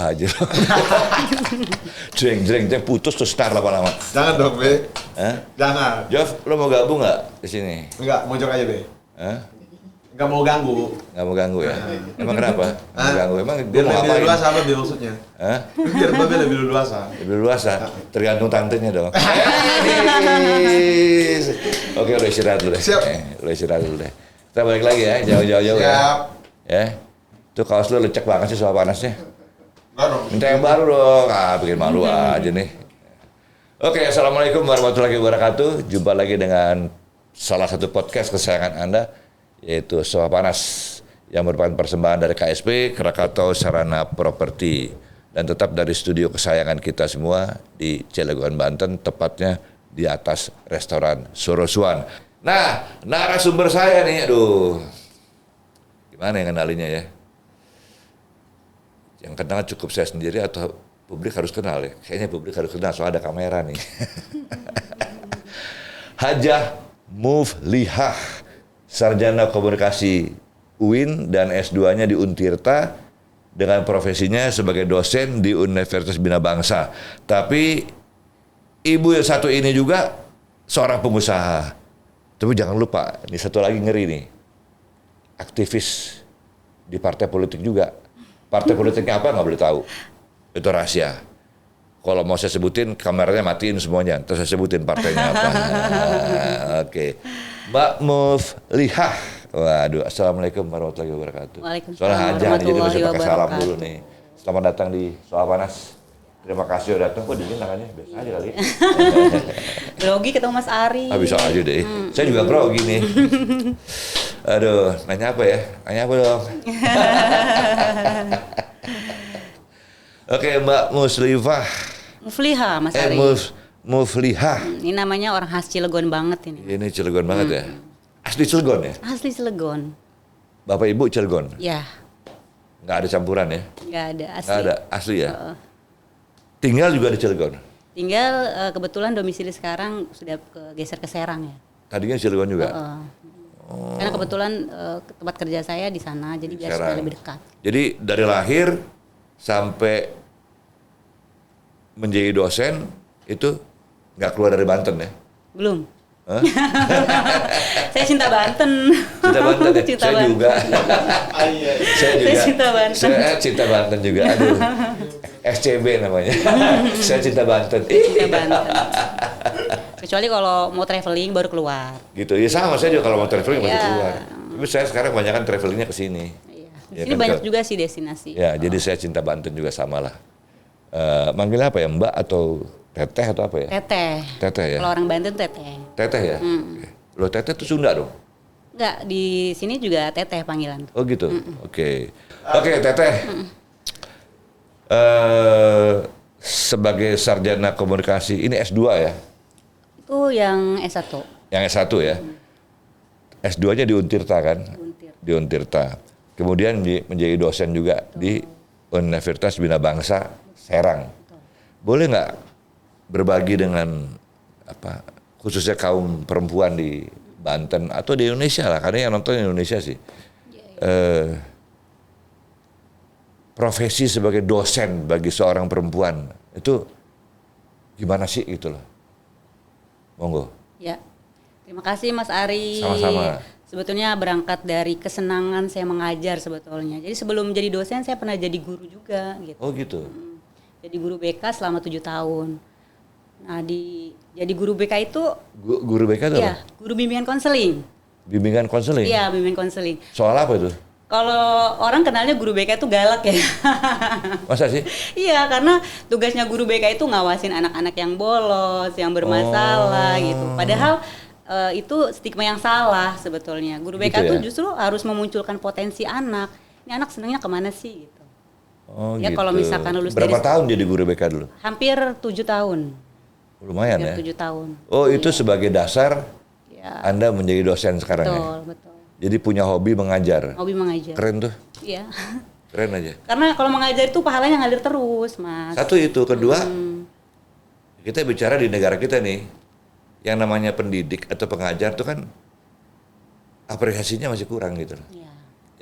aja. Jreng putus tuh start lama-lama. Jangan dong, Be. Jangan. Jov, lo mau gabung nggak di sini? Enggak, mojok aja, Be. Enggak mau ganggu. Nggak mau ganggu ya? Emang kenapa? Mau ganggu? Emang dia Biar mau lebih ngapain? luasa apa Be maksudnya? Biar Be lebih luasa. Lebih luasa? Tergantung tantenya dong. Oke, lo istirahat dulu deh. Siap. Lo istirahat dulu deh. Kita balik lagi ya, jauh-jauh ya. Siap. Ya. Tuh kaos lo lecek banget sih soal panasnya. Enggak dong. Minta yang baru dong. Bikin malu aja nih. Oke, assalamualaikum warahmatullahi wabarakatuh. Jumpa lagi dengan salah satu podcast kesayangan Anda, yaitu Soal Panas, yang merupakan persembahan dari KSP, Krakatau Sarana Properti, dan tetap dari studio kesayangan kita semua di Cilegon, Banten, tepatnya di atas restoran Sorosuan. Nah, narasumber saya nih, aduh, gimana yang kenalinya ya? Yang kenal cukup saya sendiri atau publik harus kenal ya? Kayaknya publik harus kenal, soalnya ada kamera nih. Hajah Muflihah, sarjana komunikasi UIN dan S2-nya di Untirta, dengan profesinya sebagai dosen di Universitas Bina Bangsa. Tapi ibu yang satu ini juga seorang pengusaha. Tapi jangan lupa, ini satu lagi ngeri nih, aktivis di partai politik juga. Partai politiknya apa nggak boleh tahu, itu rahasia. Kalau mau saya sebutin, kameranya matiin semuanya, terus saya sebutin partainya apa. Oke. Mbak Muflihah. Waduh, assalamualaikum warahmatullahi wabarakatuh. Waalaikumsalam Soalnya Hajah, jadi mesti pakai salam wabarakatuh. dulu nih. Selamat datang di Soal Panas. Terima kasih udah datang. Kok dingin tangannya? Biasa aja kali. Grogi ketemu Mas Ari. Bisa aja deh. Saya juga grogi nih. Aduh, nanya apa ya? Nanya apa dong? Oke, Mbak Muflihah. Muflihah, Mas Ari. Muflihah. Ini namanya orang khas Cilegon banget ini. Ini Cilegon banget ya? Asli Cilegon ya? Asli Cilegon. Bapak Ibu Cilegon? Ya, Nggak ada campuran ya? nggak ada asli. Nggak ada, asli ya? Tinggal juga di Cilegon? Tinggal kebetulan domisili sekarang sudah geser ke Serang ya. Tadinya Cilegon juga? Karena kebetulan tempat kerja saya di sana, jadi biar supaya lebih dekat. Jadi dari lahir sampai menjadi dosen itu nggak keluar dari Banten ya? Belum. Saya cinta Banten. Cinta Banten ya? Cinta Saya Banten. juga. Saya juga. Saya cinta Banten. Saya cinta Banten juga. Aduh. SCB namanya. Saya cinta Banten. Cinta Banten. Kecuali kalau mau traveling baru keluar. Gitu. Ya sama, saya juga kalau mau traveling masih Iya. keluar. Tapi saya sekarang kebanyakan travelingnya ke sini. Iya. Ya Ini kan, banyak Kak? juga sih destinasi. Ya, jadi saya cinta Banten juga sama lah. Manggilnya apa ya, Mbak atau Teteh atau apa ya? Teteh. Teteh ya? Kalau orang Banten teteh. Teteh ya? Oke. Loh, Teteh itu Sunda dong? Enggak, di sini juga teteh panggilan. Oh gitu? Oke. Oke, Teteh. Sebagai sarjana komunikasi, ini S2 ya? Itu yang S1. Yang S1 ya? S2-nya di Untirta kan? Untir. Di Untirta. Kemudian menjadi dosen juga di Universitas Bina Bangsa, Serang. Boleh nggak berbagi dengan apa, khususnya kaum perempuan di Banten atau di Indonesia lah, karena yang nonton Indonesia sih. Profesi sebagai dosen bagi seorang perempuan itu gimana sih gitu loh? Monggo. Ya. Terima kasih Mas Ari. Sama-sama. Sebetulnya berangkat dari kesenangan saya mengajar sebetulnya. Jadi sebelum jadi dosen saya pernah jadi guru juga gitu. Oh gitu. Jadi guru BK selama 7 tahun. Nah, jadi guru BK itu Guru BK itu ya, apa? guru bimbingan konseling. Bimbingan konseling? Iya, bimbingan konseling. Soal apa itu? Kalau orang kenalnya guru BK itu galak ya. Masa sih? Iya, karena tugasnya guru BK itu ngawasin anak-anak yang bolos, yang bermasalah gitu. Padahal itu stigma yang salah sebetulnya. Guru BK Gitu tuh ya? justru harus memunculkan potensi anak. Ini anak senangnya kemana sih gitu. Oh Ya, gitu. kalau misalkan lulus Berapa dari- tahun jadi guru BK dulu? Hampir 7 tahun. Lumayan Hampir ya? 7 tahun. Oh itu sebagai dasar Ya, Anda menjadi dosen sekarang ya? betul, betul. Jadi punya hobi mengajar. Hobi mengajar. Keren tuh, Iya. keren aja. Karena kalau mengajar itu pahalanya ngalir terus, Mas. Satu itu, kedua, kita bicara di negara kita nih, yang namanya pendidik atau pengajar tuh kan apresiasinya masih kurang gitu loh. Iya.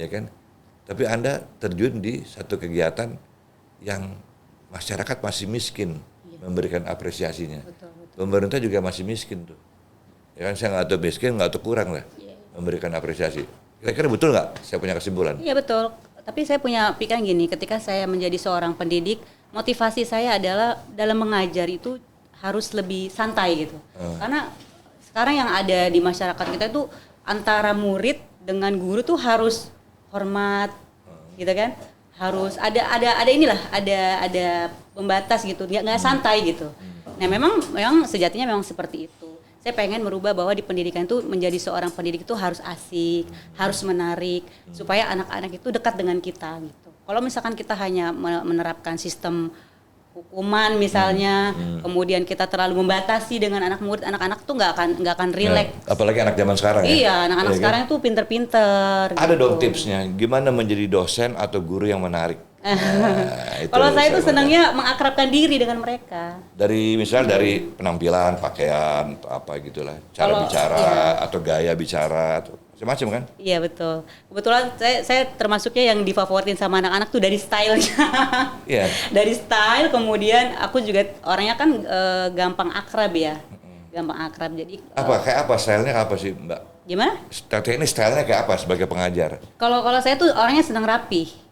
Ya kan? Tapi Anda terjun di satu kegiatan yang masyarakat masih miskin memberikan apresiasinya. Betul. Pemerintah juga masih miskin tuh. Ya kan saya nggak tahu miskin, nggak tahu kurang lah memberikan apresiasi. Kira-kira betul nggak? Saya punya kesimpulan. Iya betul. Tapi saya punya pikiran gini, ketika saya menjadi seorang pendidik, motivasi saya adalah dalam mengajar itu harus lebih santai gitu. Karena sekarang yang ada di masyarakat kita itu antara murid dengan guru tuh harus hormat, gitu kan? Harus ada pembatas gitu, nggak santai gitu. Nah memang sejatinya memang seperti itu. Saya pengen merubah bahwa di pendidikan itu menjadi seorang pendidik itu harus asik, harus menarik, supaya anak-anak itu dekat dengan kita gitu. Kalau misalkan kita hanya menerapkan sistem hukuman misalnya, kemudian kita terlalu membatasi dengan anak murid, anak-anak tuh nggak akan rileks. Apalagi anak zaman sekarang ya. Iya, anak-anak Iya, sekarang kan? tuh pinter-pinter. Ada gitu. dong tipsnya, gimana menjadi dosen atau guru yang menarik? Itu Kalau saya tuh mau senangnya mengakrabkan diri dengan mereka. dari dari penampilan, pakaian, atau apa gitulah, cara Kalau- bicara iya. atau gaya bicara, atau macam-macam kan? Iya betul. Kebetulan saya termasuknya yang difavoritin sama anak-anak tuh dari stylenya. Iya. Dari style, kemudian aku juga orangnya kan gampang akrab ya. Gampang akrab. Jadi Kayak apa stylenya apa sih Mbak? gimana? Teteh ini stylenya kayak apa sebagai pengajar? Kalau saya tuh orangnya senang rapi.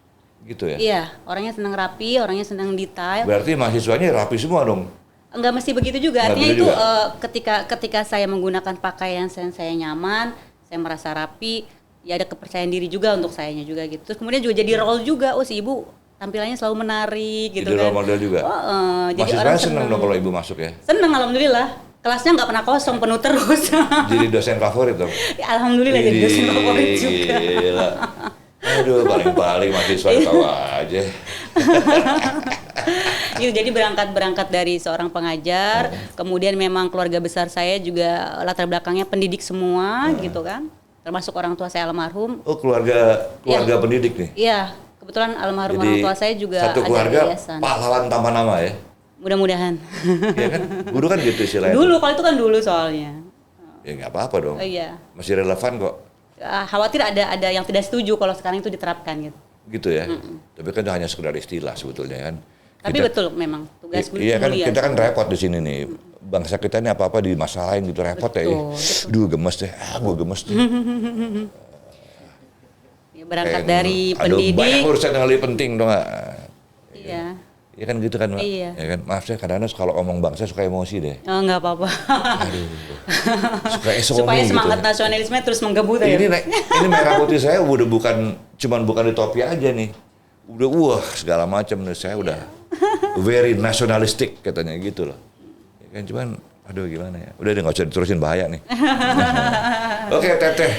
Gitu ya? Iya, orangnya senang rapi, orangnya senang detail. Berarti mahasiswanya rapi semua dong? Enggak mesti begitu juga. Nggak Artinya begitu itu juga? ketika saya menggunakan pakaian yang saya nyaman, saya merasa rapi, ya ada kepercayaan diri juga untuk sayanya juga gitu. Terus kemudian juga jadi role juga, oh si ibu tampilannya selalu menarik gitu Jadi kan. role model juga? Jadi orang Mahasiswanya seneng dong kalau ibu masuk ya? Seneng alhamdulillah. Kelasnya nggak pernah kosong, penuh terus. Jadi dosen favorit dong? Ya, alhamdulillah jadi dosen favorit juga. Gila. Aduh, paling-paling mahasiswa tahu aja. Gitu, jadi berangkat dari seorang pengajar, kemudian memang keluarga besar saya juga latar belakangnya pendidik semua gitu kan, termasuk orang tua saya almarhum. Oh, keluarga pendidik nih? Iya, kebetulan almarhum Jadi orang tua saya juga satu ada keluarga yayasan. pahlawan tanpa nama ya? Mudah-mudahan. Iya kan? Guru kan gitu istilahnya. Dulu, kalau itu kan dulu soalnya. Ya nggak apa-apa dong. Oh iya. Masih relevan kok. Khawatir ada yang tidak setuju kalau sekarang itu diterapkan gitu. Gitu ya. Tapi kan itu hanya sekedar istilah sebetulnya kan. Tapi betul memang tugas guru Iya kan, mulia. kita kan repot di sini nih. Bangsa kita ini apa-apa dimasalahin gitu repot ya. Betul. Duh gemes deh, gue gemes deh. Ya, berangkat Kayak, dari aduh, banyak pendidik. urusan yang lebih penting dong. Iya. Iya kan gitu kan Mbak? Iya. Ya kan? Maaf saya kadang-kadang kalau omong bangsa suka emosi deh. Oh, nggak apa-apa. Suka esomi Supaya gitu. semangat nasionalisme terus menggebu ya. Ini merah putih saya udah bukan di topi aja nih. Udah segala macam nih, saya udah very nationalistic katanya gitu loh. Ya kan cuman aduh gimana ya. Udah deh nggak usah diterusin bahaya nih. Oke, Teteh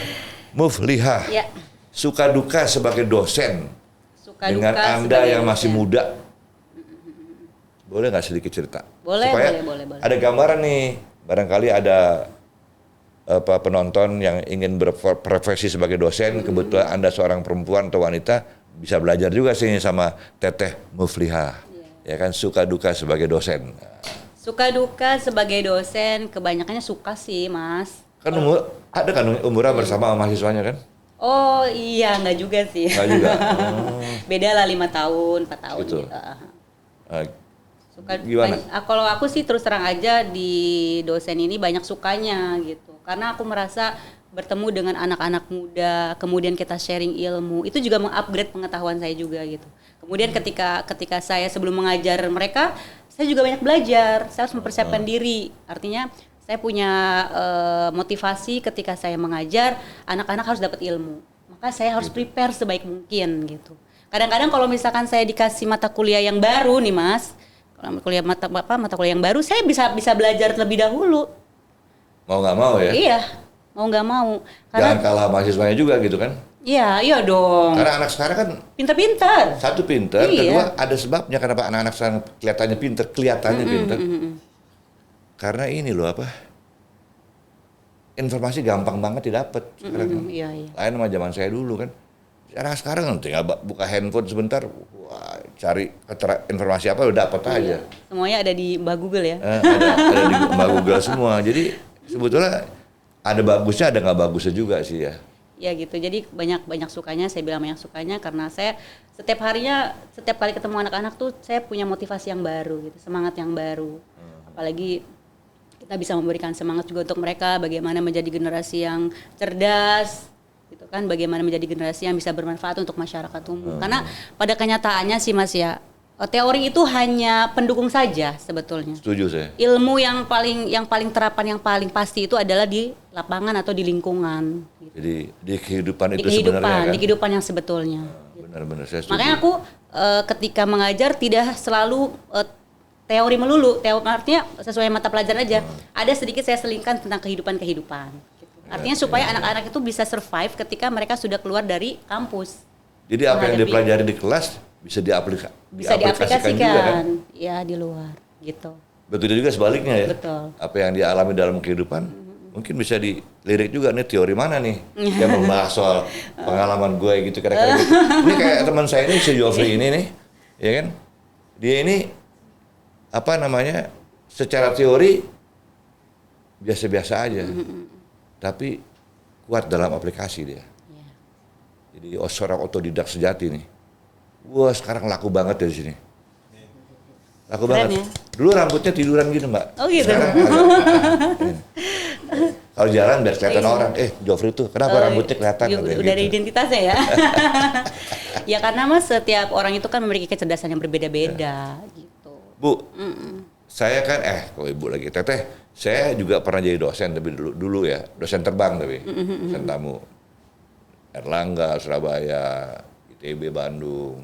Muflihah. Ya. Suka duka sebagai dosen Suka dengan duka Anda sebagai yang masih dosen. muda. Boleh nggak sedikit cerita? Boleh, Supaya boleh. ada gambaran nih, barangkali ada penonton yang ingin berprofesi sebagai dosen, kebetulan Anda seorang perempuan atau wanita, bisa belajar juga sih sama Teteh Muflihah. Ya kan, suka duka sebagai dosen. Suka duka sebagai dosen, kebanyakannya suka sih, Mas. Kan ada kan umuran bersama sama mahasiswanya kan? Oh iya, nggak juga sih. Nggak juga. Beda lah 5 tahun, 4 tahun Gitu. gitu. Eh, Suka, Gimana? kalau aku sih terus terang aja di dosen ini banyak sukanya gitu. Karena aku merasa bertemu dengan anak-anak muda, kemudian kita sharing ilmu, itu juga mengupgrade pengetahuan saya juga gitu. Kemudian ketika saya sebelum mengajar mereka, saya juga banyak belajar. Saya harus mempersiapkan diri. Artinya saya punya motivasi ketika saya mengajar, anak-anak harus dapat ilmu. Maka saya harus prepare sebaik mungkin gitu. Kadang-kadang kalau misalkan saya dikasih mata kuliah yang baru nih, Mas, mata kuliah yang baru, saya bisa belajar terlebih dahulu. mau nggak mau ya? Iya, mau nggak mau. Jangan Karena kalah mahasiswanya juga gitu kan? iya dong. Karena anak sekarang kan Pintar-pintar. satu pinter, Iya. kedua ada sebabnya kenapa anak-anak sekarang kelihatannya pinter. Karena ini loh informasi gampang banget didapat sekarang. Iya. Lain sama zaman saya dulu kan. Anak sekarang tinggal buka handphone sebentar, wah, cari informasi apa udah dapat aja. Semuanya ada di Mbak Google ya. Ada di Mbak Google semua. Jadi sebetulnya ada bagusnya, ada nggak bagusnya juga sih ya. Ya gitu. Jadi banyak sukanya, saya bilang banyak sukanya karena saya setiap harinya, setiap kali ketemu anak-anak tuh saya punya motivasi yang baru gitu, semangat yang baru. Apalagi kita bisa memberikan semangat juga untuk mereka bagaimana menjadi generasi yang cerdas gitu kan, bagaimana menjadi generasi yang bisa bermanfaat untuk masyarakat umum. Karena pada kenyataannya sih Mas ya, teori itu hanya pendukung saja sebetulnya. Setuju saya. Ilmu yang paling terapan yang paling pasti itu adalah di lapangan atau di lingkungan. Gitu. Jadi di kehidupan itu sebenarnya kan. Di kehidupan yang sebetulnya. Benar-benar saya setuju. Makanya aku ketika mengajar tidak selalu teori melulu, artinya sesuai mata pelajaran aja. Ada sedikit saya selingkan tentang kehidupan. Gitu. Artinya supaya anak-anak itu bisa survive ketika mereka sudah keluar dari kampus. Jadi apa yang dipelajari di kelas bisa diaplikasikan juga kan? Ya di luar gitu. Begitu juga sebaliknya ya. Betul. Apa yang dialami dalam kehidupan mungkin bisa dilirik juga nih teori mana nih yang membahas soal pengalaman gue gitu kira-kira gitu. Ini kayak teman saya ini si Jofri ini nih, ya kan? Dia ini apa namanya? Secara teori biasa-biasa aja. Tapi kuat dalam aplikasi dia. Jadi seorang otodidak sejati nih. Wah sekarang laku banget dari sini. Laku Keren banget. Ya? Dulu rambutnya tiduran gitu Mbak. Oh gitu. Sekarang kalau jalan biar kelihatan orang, Jofri tuh kenapa rambutnya kelihatan? Udah ada identitasnya ya. Ya karena Mas setiap orang itu kan memiliki kecerdasan yang berbeda-beda gitu. Bu, saya kan kok Ibu lagi Teteh, saya juga pernah jadi dosen tapi dulu ya, dosen terbang tapi dosen tamu. Erlangga, Surabaya, ITB Bandung,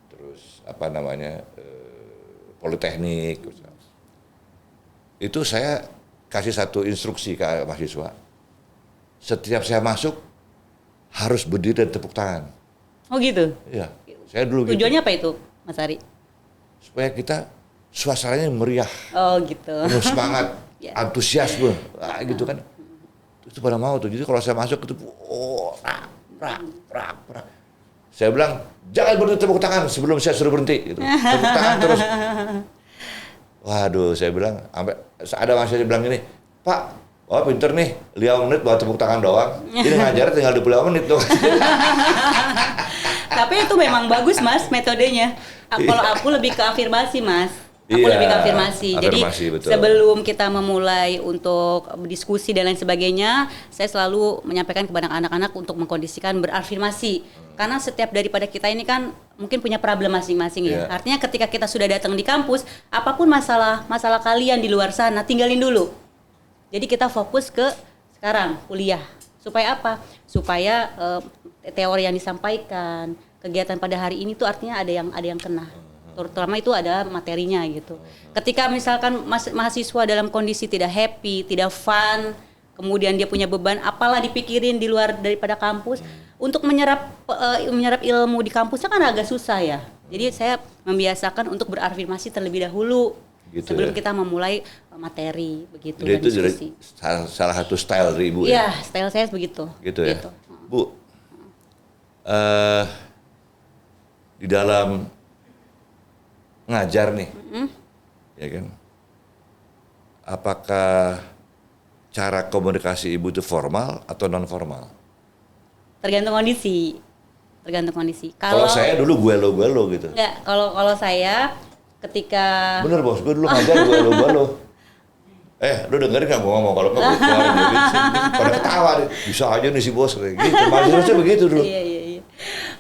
terus apa namanya Politeknik. Itu saya kasih satu instruksi ke mahasiswa. Setiap saya masuk harus berdiri dan tepuk tangan. Oh gitu. Iya, saya dulu Tujuannya gitu. apa itu, Mas Ari? Supaya kita suasananya meriah, Oh gitu. penuh semangat, Ya. antusiasme, gitu kan. Itu pada mau tuh. Jadi kalau saya masuk itu, rak. Saya bilang, jangan berhenti tepuk tangan sebelum saya suruh berhenti. Gitu. Tepuk tangan terus. Waduh, saya bilang, ada mahasiswa yang bilang gini, Pak, wah pinter nih, 5 menit buat tepuk tangan doang. Ini ngajar tinggal 25 menit dong. Tapi itu memang bagus Mas metodenya. Kalau aku lebih ke afirmasi Mas. Aku Iya, lebih ke afirmasi. Jadi betul. sebelum kita memulai untuk diskusi dan lain sebagainya, saya selalu menyampaikan kepada anak-anak untuk mengkondisikan berafirmasi. Karena setiap daripada kita ini kan mungkin punya problem masing-masing ya. Iya. Artinya ketika kita sudah datang di kampus, apapun masalah kalian di luar sana, tinggalin dulu. Jadi kita fokus ke sekarang kuliah. Supaya apa? Supaya teori yang disampaikan, kegiatan pada hari ini tuh artinya ada yang kena. Terutama itu ada materinya gitu. Ketika misalkan mahasiswa dalam kondisi tidak happy, tidak fun, kemudian dia punya beban, apalah dipikirin di luar daripada kampus, untuk menyerap ilmu di kampusnya kan agak susah ya. Jadi saya membiasakan untuk berafirmasi terlebih dahulu Gitu sebelum ya. kita memulai materi begitu. Jadi dan itu diskusi. salah satu style dari Ibu Iya, ya? style saya begitu. Gitu ya. Bu, di dalam ngajar nih, ya kan? Apakah cara komunikasi Ibu itu formal atau non formal? Tergantung kondisi. Kalau saya dulu gue lo gitu. Enggak, kalau saya ketika Bener bos, gue dulu ngajar gue lo. Lu dengerin gak gue ngomong kalau nggak gue keluarin gitu. Pada ketawa, bisa aja nih si bos kayak gitu. Mahasiswa begitu dulu. Iya.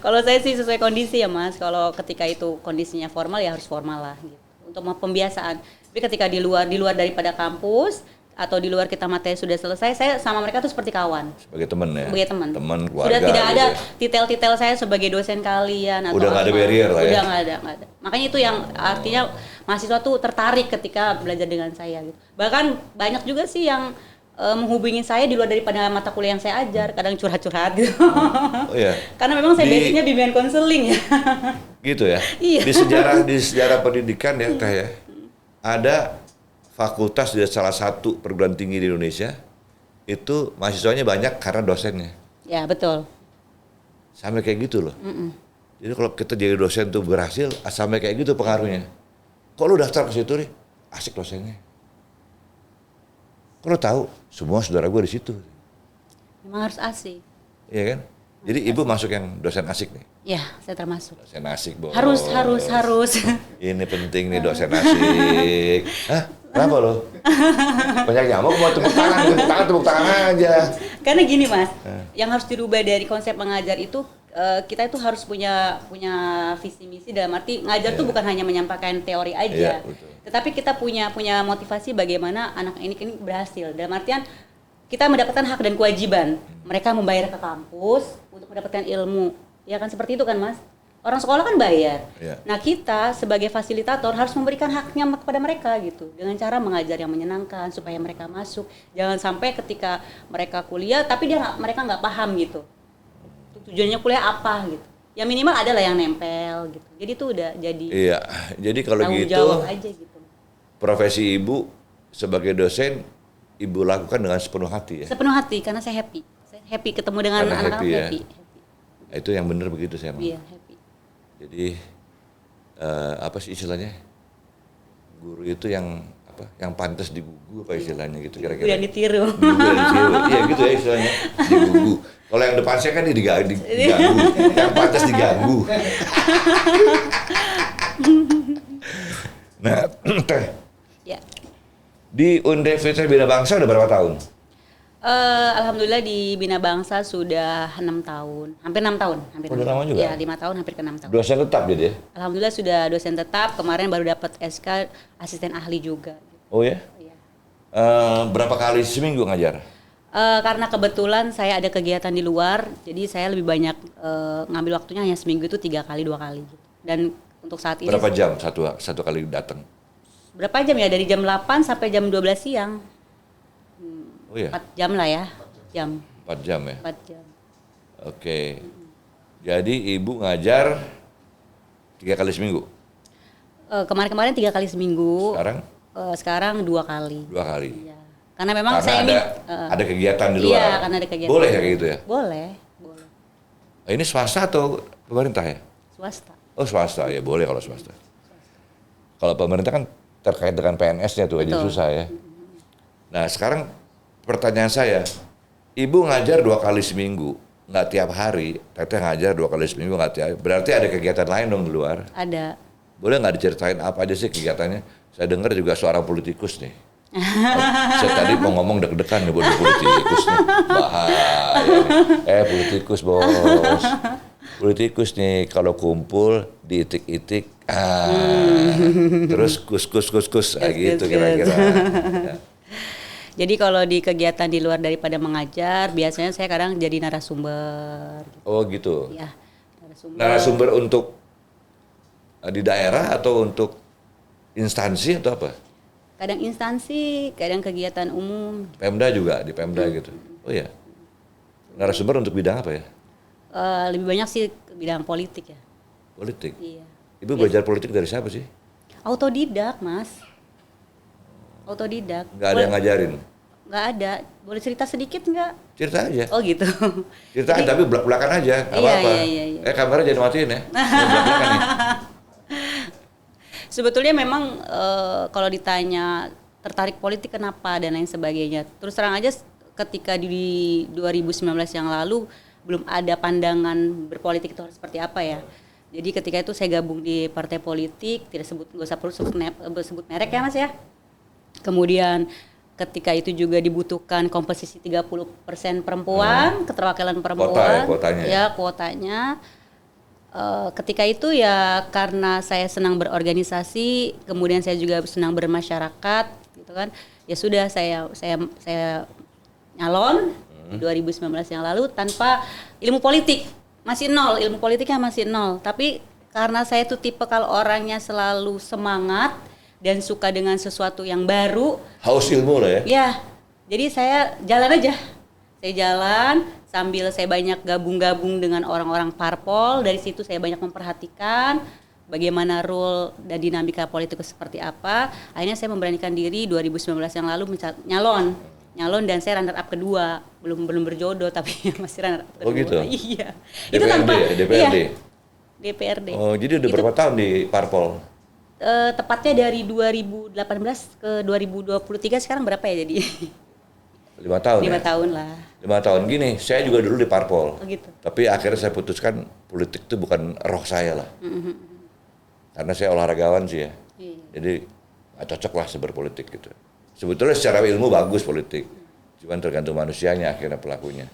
Kalau saya sih sesuai kondisi ya Mas. Kalau ketika itu kondisinya formal ya harus formal lah gitu. Untuk pembiasaan. Tapi ketika di luar daripada kampus atau di luar kita materi sudah selesai, saya sama mereka tuh seperti kawan. Sebagai teman ya? Sebagai teman. Teman, keluarga. Sudah tidak gitu ada ya. titel-titel saya sebagai dosen kalian atau Udah nggak ada apa. barrier lah ya? Udah nggak ada. Makanya itu yang artinya mahasiswa tuh tertarik ketika belajar dengan saya gitu. Bahkan banyak juga sih yang menghubungi saya di luar daripada mata kuliah yang saya ajar, kadang curhat-curhat gitu. Oh iya. Karena memang saya basicnya bimbingan konseling ya. Gitu ya. Iya. Di sejarah pendidikan ya Teh ya. Ada fakultas di salah satu perguruan tinggi di Indonesia itu mahasiswanya banyak karena dosennya. Ya, betul. Sampai kayak gitu loh. Jadi kalau kita jadi dosen tuh berhasil, sampai kayak gitu pengaruhnya. Kok lu daftar ke situ nih? Asik dosennya. Kok lu tahu? Semua saudara gue di situ. Memang harus asik. Iya kan? Jadi ibu masuk yang dosen asik nih. Ya, saya termasuk. Dosen asik, Bos. Harus. Ini penting nih dosen asik. Hah? Kenapa lo? Banyak nyamuk mau tepuk tangan aja. Karena gini Mas, yang harus dirubah dari konsep mengajar itu kita itu harus punya visi misi dalam arti ngajar tuh bukan hanya menyampaikan teori aja, betul. tetapi kita punya motivasi bagaimana anak ini berhasil. Dalam artian kita mendapatkan hak dan kewajiban, mereka membayar ke kampus untuk mendapatkan ilmu, ya kan seperti itu kan Mas? Orang sekolah kan bayar. Iya. Nah kita sebagai fasilitator harus memberikan haknya kepada mereka gitu, dengan cara mengajar yang menyenangkan supaya mereka masuk. Jangan sampai ketika mereka kuliah tapi mereka nggak paham gitu. Tujuannya kuliah apa gitu. Ya minimal ada lah yang nempel gitu. Jadi itu udah jadi Iya, jadi kalau tanggung gitu jawab aja gitu. profesi ibu sebagai dosen ibu lakukan dengan sepenuh hati ya. Sepenuh hati karena saya happy. Saya happy ketemu dengan Karena anak-anak happy ya. happy. Itu yang benar begitu saya emang. Iya, happy. Jadi apa sih istilahnya? Guru itu yang apa? Yang pantas digugu apa istilahnya gitu kira-kira. Udah ditiru. Gugu dan ditiru. Iya gitu ya istilahnya. Digugu. Kalau yang depan saya kan diganggu. Yang pantas diganggu. Nah, Teh, Ya. di Universitas Bina Bangsa udah berapa tahun? Alhamdulillah di Bina Bangsa sudah 6 tahun, hampir 6 tahun, Udah lama juga? Ya, 5 tahun, hampir ke 6 tahun. Dosen tetap jadi ya? Alhamdulillah sudah dosen tetap, kemarin baru dapat SK asisten ahli juga. Oh ya? Iya. Berapa kali seminggu ngajar? Karena kebetulan saya ada kegiatan di luar, jadi saya lebih banyak ngambil waktunya hanya seminggu itu 3 kali, 2 kali. Gitu. Dan untuk saat ini Berapa jam satu kali datang? berapa jam ya? Dari jam 8 sampai jam 12 siang. Oh ya? 4 jam lah ya. Jam 4 jam ya? 4 jam. Oke. Jadi ibu ngajar 3 kali seminggu? Kemarin-kemarin 3 kali seminggu. Sekarang? Sekarang 2 kali. 2 kali? Iya. Karena memang Karena saya ada kegiatan di luar? Iya, karena ada kegiatan. Boleh ya kayak gitu ya? Boleh. Ini swasta atau pemerintah ya? Swasta. Oh swasta, ya boleh kalau swasta. Kalau pemerintah kan terkait dengan PNS-nya tuh aja Betul. susah ya. Nah sekarang pertanyaan saya, ibu ngajar 2 kali seminggu, nggak tiap hari, teteh ngajar 2 kali seminggu nggak tiap hari, berarti ada kegiatan lain dong di luar. Ada. Boleh nggak diceritain apa aja sih kegiatannya? Saya dengar juga seorang politikus nih. Saya tadi mau ngomong deg-degan nih buat politikus nih. Bahaya nih. Politikus bos. Politikus nih kalau kumpul diitik-itik. Terus kus gitu kira-kira. Ya. Jadi kalau di kegiatan di luar daripada mengajar, biasanya saya kadang jadi narasumber. Oh gitu. Ya, narasumber. Narasumber untuk di daerah atau untuk instansi atau apa? Kadang instansi, kadang kegiatan umum. Pemda juga, di Pemda gitu. Oh ya. Narasumber untuk bidang apa ya? Lebih banyak sih ke bidang politik ya. Politik. Iya. Ibu belajar politik dari siapa sih? Autodidak, Mas. Autodidak. Nggak ada yang ngajarin? Nggak ada. Boleh cerita sedikit nggak? Cerita aja. Oh gitu. Cerita Jadi- tapi belak-belakan aja, nggak Iya, apa-apa. iya. Kameranya jangan matiin ya. Belak-belakan nih. Sebetulnya memang kalau ditanya tertarik politik kenapa dan lain sebagainya. Terus terang aja ketika di 2019 yang lalu belum ada pandangan berpolitik itu harus seperti apa ya. Jadi ketika itu saya gabung di partai politik, nggak usah perlu sebut merek ya Mas ya. Kemudian ketika itu juga dibutuhkan komposisi 30% perempuan, keterwakilan perempuan, Kuotanya. ya kuotanya. Ketika itu ya karena saya senang berorganisasi, kemudian saya juga senang bermasyarakat, gitu kan. Ya sudah saya nyalon di 2019 yang lalu tanpa ilmu politik, masih nol, ilmu politiknya masih nol. Tapi karena saya tuh tipe kalau orangnya selalu semangat dan suka dengan sesuatu yang baru, Haus ilmu lah ya. ya, jadi saya jalan aja. Saya jalan sambil saya banyak gabung-gabung dengan orang-orang parpol. Dari situ saya banyak memperhatikan bagaimana role dan dinamika politik seperti apa. Akhirnya saya memberanikan diri 2019 yang lalu nyalon dan saya runner up kedua. Belum berjodoh tapi masih runner up kedua. Oh gitu? Iya. DPRD ya? DPRD? Iya, DPRD. Oh jadi udah Itu, berapa tahun di Parpol? tepatnya dari 2018 ke 2023 sekarang berapa ya jadi? 5 tahun 5 ya? tahun lah. 5 tahun gini, saya juga dulu di parpol. Oh gitu. Tapi akhirnya saya putuskan politik itu bukan roh saya lah. Karena saya olahragawan sih ya. Iya. Jadi nggak cocok lah berpolitik gitu. Sebetulnya secara ilmu bagus politik. Cuman tergantung manusianya akhirnya pelakunya.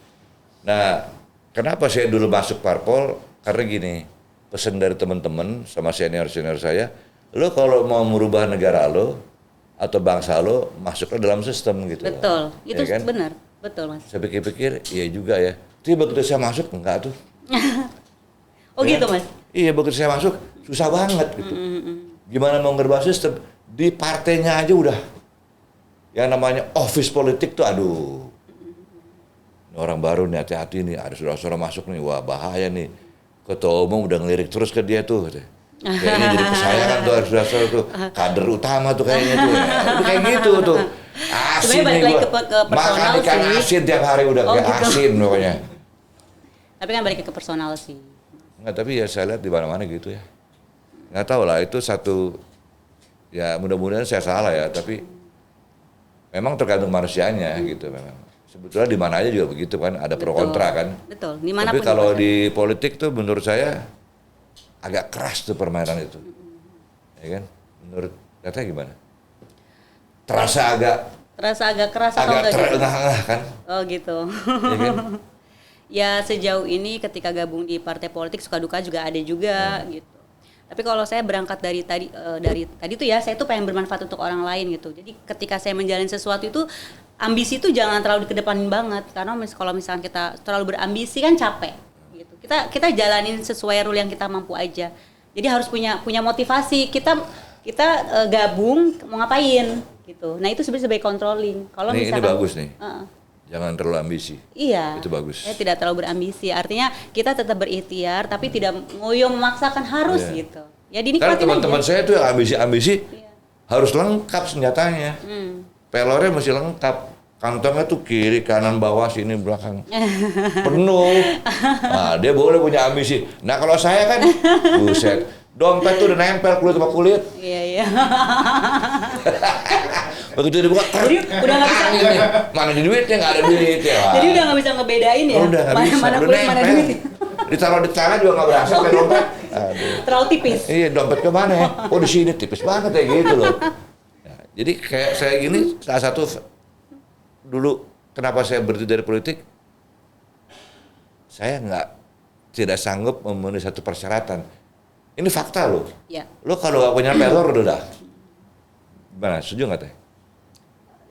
Nah, kenapa saya dulu masuk parpol? Karena gini, pesan dari teman-teman sama senior-senior saya, lo kalau mau merubah negara lo atau bangsa lo, masuklah dalam sistem gitu. Betul. Ya Itu kan? benar. Betul, Mas. Saya pikir-pikir, iya juga ya. Tapi begitu saya masuk, enggak tuh. Oh Ya gitu, kan? Mas. Iya, begitu saya masuk, susah banget gitu. Gimana mau ngerubah sistem? Di partainya aja udah. Yang namanya office politik tuh, aduh. Ini orang baru nih, hati-hati nih, ada saudara-saudara masuk nih, wah bahaya nih. Ketua umum udah ngelirik terus ke dia tuh. Kayaknya jadi kesayangan tuh, ada saudara-saudara tuh. Kader utama tuh kayaknya tuh. Ya. Udah kayak gitu tuh. Asin Sebenarnya balik nih lagi gua. ke personal Makan ikan sih. asin tiap hari udah Oh, kayak gitu. asin pokoknya. Tapi kan balik ke personal sih. Enggak, tapi ya saya lihat di mana-mana gitu ya. Nggak tahu lah, itu satu, ya mudah-mudahan saya salah ya, tapi memang tergantung manusianya gitu memang. Sebetulnya di mana aja juga begitu kan, ada pro Betul. kontra kan. Betul. Tapi Dimanapun kalau juga. di politik tuh menurut saya agak keras tuh permainan itu. Ya kan? Menurut Teteh gimana? Terasa agak keras atau enggak gitu? terengah-engah kan? Oh gitu. Ya kan? Ya sejauh ini ketika gabung di partai politik suka duka juga ada juga gitu. Tapi kalau saya berangkat dari tadi tuh ya, saya tuh pengen bermanfaat untuk orang lain gitu. Jadi ketika saya menjalani sesuatu itu, ambisi itu jangan terlalu dikedepanin banget, karena kalau misalkan kita terlalu berambisi kan capek gitu. Kita jalanin sesuai rule yang kita mampu aja. Jadi harus punya motivasi. Kita gabung mau ngapain gitu. Nah itu sebenarnya sebagai controlling. Kalau Ini misalkan bagus nih. Jangan terlalu ambisi. Iya. Itu bagus. Saya tidak terlalu berambisi. Artinya kita tetap berikhtiar tapi tidak ngoyo memaksakan harus Iya. gitu. Ya Karena dinikmatin teman-teman aja. saya tuh yang ambisi-ambisi Iya. harus lengkap senjatanya. Pelornya mesti lengkap. Kantongnya tuh kiri, kanan, bawah, sini, belakang. Penuh. Nah, dia boleh punya ambisi. Nah, kalau saya kan, buset. Dompet tuh udah nempel kulit sama kulit. Iya. Begitu dibuka, Jadi udah nggak bisa. ini, mana di duitnya, nggak ada duit ya. Jadi udah nggak bisa ngebedain ya. Udah nggak bisa, mana udah kulit mana nempel. duit. Ditaruh di tangan juga nggak berasa kayak dompet. Aduh. Terlalu tipis. Iya, dompet ke mana ya? Oh, di sini tipis banget ya gitu loh. Ya, jadi kayak saya gini, salah satu dulu kenapa saya berhenti dari politik, saya tidak sanggup memenuhi satu persyaratan. Ini fakta loh. Ya. Lo kalau nggak punya pelor udah dah. Gimana? Setuju nggak Teh?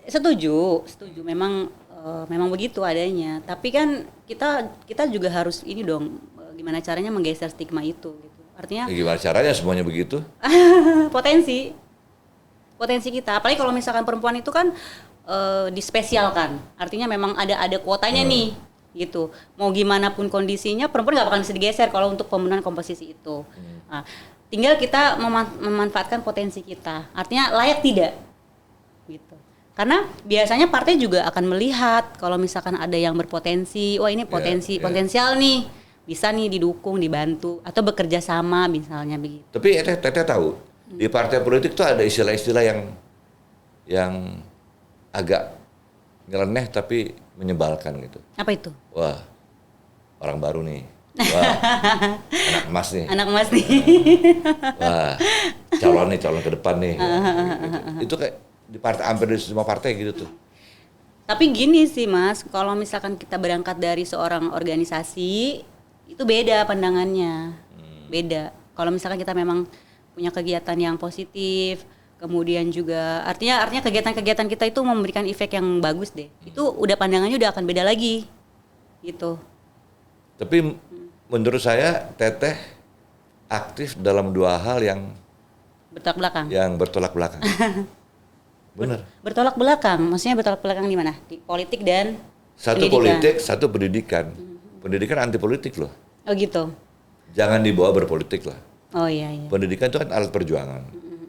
Setuju. Memang begitu adanya. Tapi kan kita juga harus ini dong, gimana caranya menggeser stigma itu gitu. Artinya Ya, gimana caranya semuanya begitu? potensi kita. Apalagi kalau misalkan perempuan itu kan dispesialkan. Artinya memang ada kuotanya nih gitu. Mau gimana pun kondisinya perempuan nggak bakal bisa digeser kalau untuk pemenuhan komposisi itu. Nah, tinggal kita memanfaatkan potensi kita. Artinya layak tidak gitu. Karena biasanya partai juga akan melihat kalau misalkan ada yang berpotensi, wah ini potensial nih, bisa nih didukung, dibantu atau bekerja sama misalnya begitu. Tapi Teteh tahu di partai politik tuh ada istilah-istilah yang agak nyeleneh tapi menyebalkan gitu. Apa itu? Wah, orang baru nih. Wah, anak emas nih. Anak emas nih. Wah, calon ke depan nih. Gitu. Itu kayak di partai, hampir di semua partai gitu tuh. Tapi gini sih Mas, kalau misalkan kita berangkat dari seorang organisasi, itu beda pandangannya. Beda. Kalau misalkan kita memang punya kegiatan yang positif, kemudian juga artinya kegiatan-kegiatan kita itu memberikan efek yang bagus deh. Itu udah pandangannya udah akan beda lagi. Gitu. Tapi menurut saya Teteh aktif dalam dua hal yang Bertolak belakang. benar. Bertolak belakang, maksudnya bertolak belakang di mana? Di politik dan Satu pendidikan. politik, satu pendidikan. Pendidikan anti politik loh. Oh gitu. Jangan dibawa berpolitik lah. Oh iya. Pendidikan itu kan alat perjuangan.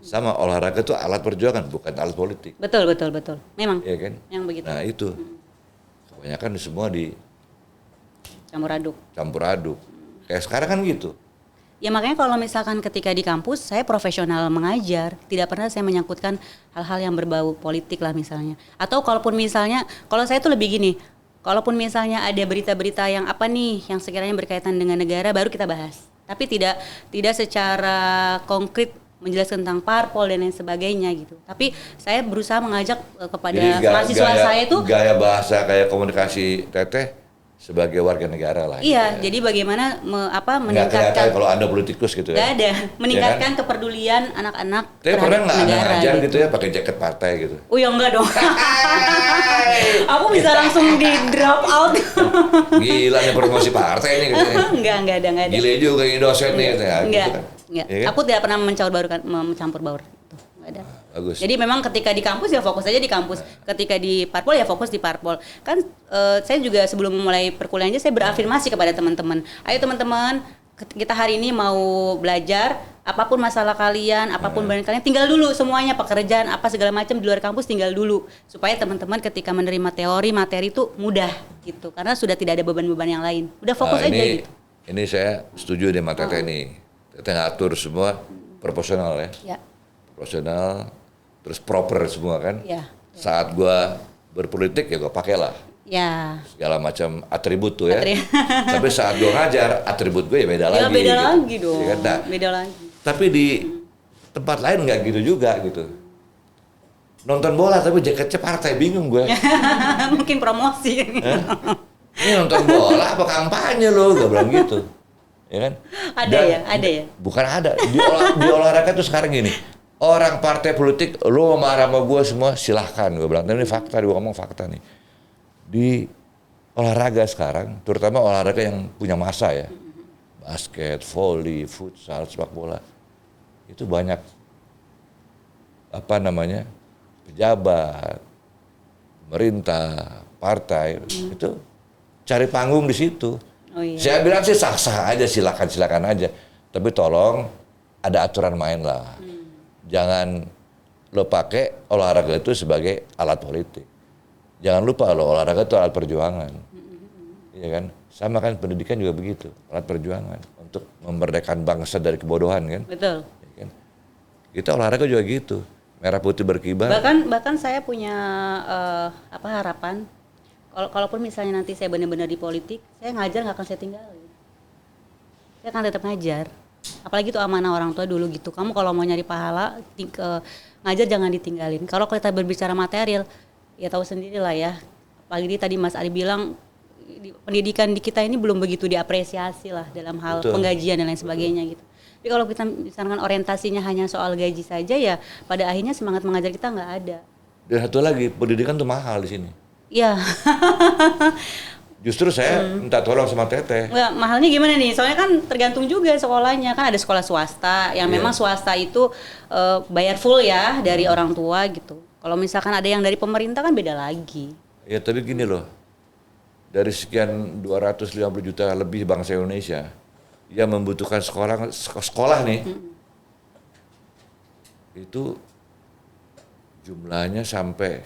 Sama olahraga itu alat perjuangan, bukan alat politik. Betul. Memang. Iya kan? Yang begitu. Nah itu. Kebanyakan semua Campur aduk. campur aduk. Kayak sekarang kan gitu. Ya makanya kalau misalkan ketika di kampus saya profesional mengajar, tidak pernah saya menyangkutkan hal-hal yang berbau politik lah misalnya. Atau kalaupun misalnya, kalau saya tuh lebih gini, kalaupun misalnya ada berita-berita yang apa nih yang sekiranya berkaitan dengan negara baru kita bahas. Tapi tidak secara konkret menjelaskan tentang parpol dan lain sebagainya gitu. Tapi saya berusaha mengajak kepada mahasiswa saya itu gaya bahasa kayak komunikasi Teteh sebagai warga negara lah. iya, gitu ya. jadi bagaimana Nggak meningkatkan kelihatan kalau Anda politikus gitu nggak ya. ada meningkatkan kepedulian anak-anak Tapi pernah terhadap nggak Anda negara ngajar gitu ya pakai jaket partai gitu? Oh ya enggak dong. Aku bisa langsung di drop out. Gila nih promosi partai nih gitu ya. Enggak ada. Gila juga ini dosen nih gitu ya. Enggak. Gitu kan. Enggak. Iya kan? Aku tidak pernah mencampur baur itu. Enggak ada. Bagus. Jadi memang ketika di kampus ya fokus aja di kampus. Ketika di parpol ya fokus di parpol. Kan saya juga sebelum memulai perkuliahan aja saya berafirmasi kepada teman-teman. Ayo teman-teman, kita hari ini mau belajar, apapun masalah kalian, apapun beban kalian, tinggal dulu semuanya, pekerjaan apa segala macam di luar kampus tinggal dulu supaya teman-teman ketika menerima teori materi itu mudah gitu. Karena sudah tidak ada beban-beban yang lain. Udah fokus aja gitu. Ini saya setuju dengan Teteh nih. Teteh ngatur semua proporsional ya. Ya. Proporsional, terus proper semua kan. Ya. Saat gua berpolitik ya gua pakailah Ya. segala macam atribut tuh ya. Atribut. Tapi saat gua ngajar atribut gue ya beda Ya lagi. beda gitu. lagi dong. Ya kan? Nah, Beda lagi. tapi di tempat lain nggak gitu juga gitu. Nonton bola tapi jaketnya partai, bingung gue. Mungkin promosi. Ini nonton bola apa kampanye lo? Gak bilang gitu. Ya kan? Ada ya. Bukan ada. Di olahraga tuh sekarang gini. Orang partai politik, lo marah sama gue semua, silahkan. Gue bilang, ini fakta, gue ngomong fakta nih. Di olahraga sekarang, terutama olahraga yang punya massa ya. Basket, volley, futsal, sepak bola. Itu banyak, pejabat, pemerintah, partai, itu cari panggung di situ. Oh iya. Saya bilang sih sah-sah aja, silakan aja. Tapi tolong ada aturan main lah. Jangan lo pakai olahraga itu sebagai alat politik. Jangan lupa lo olahraga itu alat perjuangan. Iya kan? Sama kan pendidikan juga begitu, alat perjuangan untuk memerdekakan bangsa dari kebodohan kan. Betul. Ya kan? Kita olahraga juga gitu. Merah putih berkibar. Bahkan saya punya harapan kalaupun misalnya nanti saya benar-benar di politik, saya ngajar nggak akan saya tinggalin. Saya akan tetap ngajar. Apalagi itu amanah orang tua dulu gitu. Kamu kalau mau nyari pahala, ngajar jangan ditinggalin. Kalau kita berbicara material, ya tahu sendiri lah ya. Apalagi tadi Mas Ari bilang, pendidikan di kita ini belum begitu diapresiasi lah dalam hal Betul. penggajian dan lain sebagainya gitu. Tapi kalau kita misalkan orientasinya hanya soal gaji saja ya, pada akhirnya semangat mengajar kita nggak ada. Dan satu lagi, pendidikan tuh mahal di sini. Iya. Justru saya minta tolong sama Teteh. Nggak, mahalnya gimana nih? Soalnya kan tergantung juga sekolahnya. Kan ada sekolah swasta yang Iya. memang swasta itu bayar full ya dari orang tua gitu. Kalau misalkan ada yang dari pemerintah kan beda lagi. Ya tapi gini loh, dari sekian 250 juta lebih bangsa Indonesia yang membutuhkan sekolah nih, itu jumlahnya sampai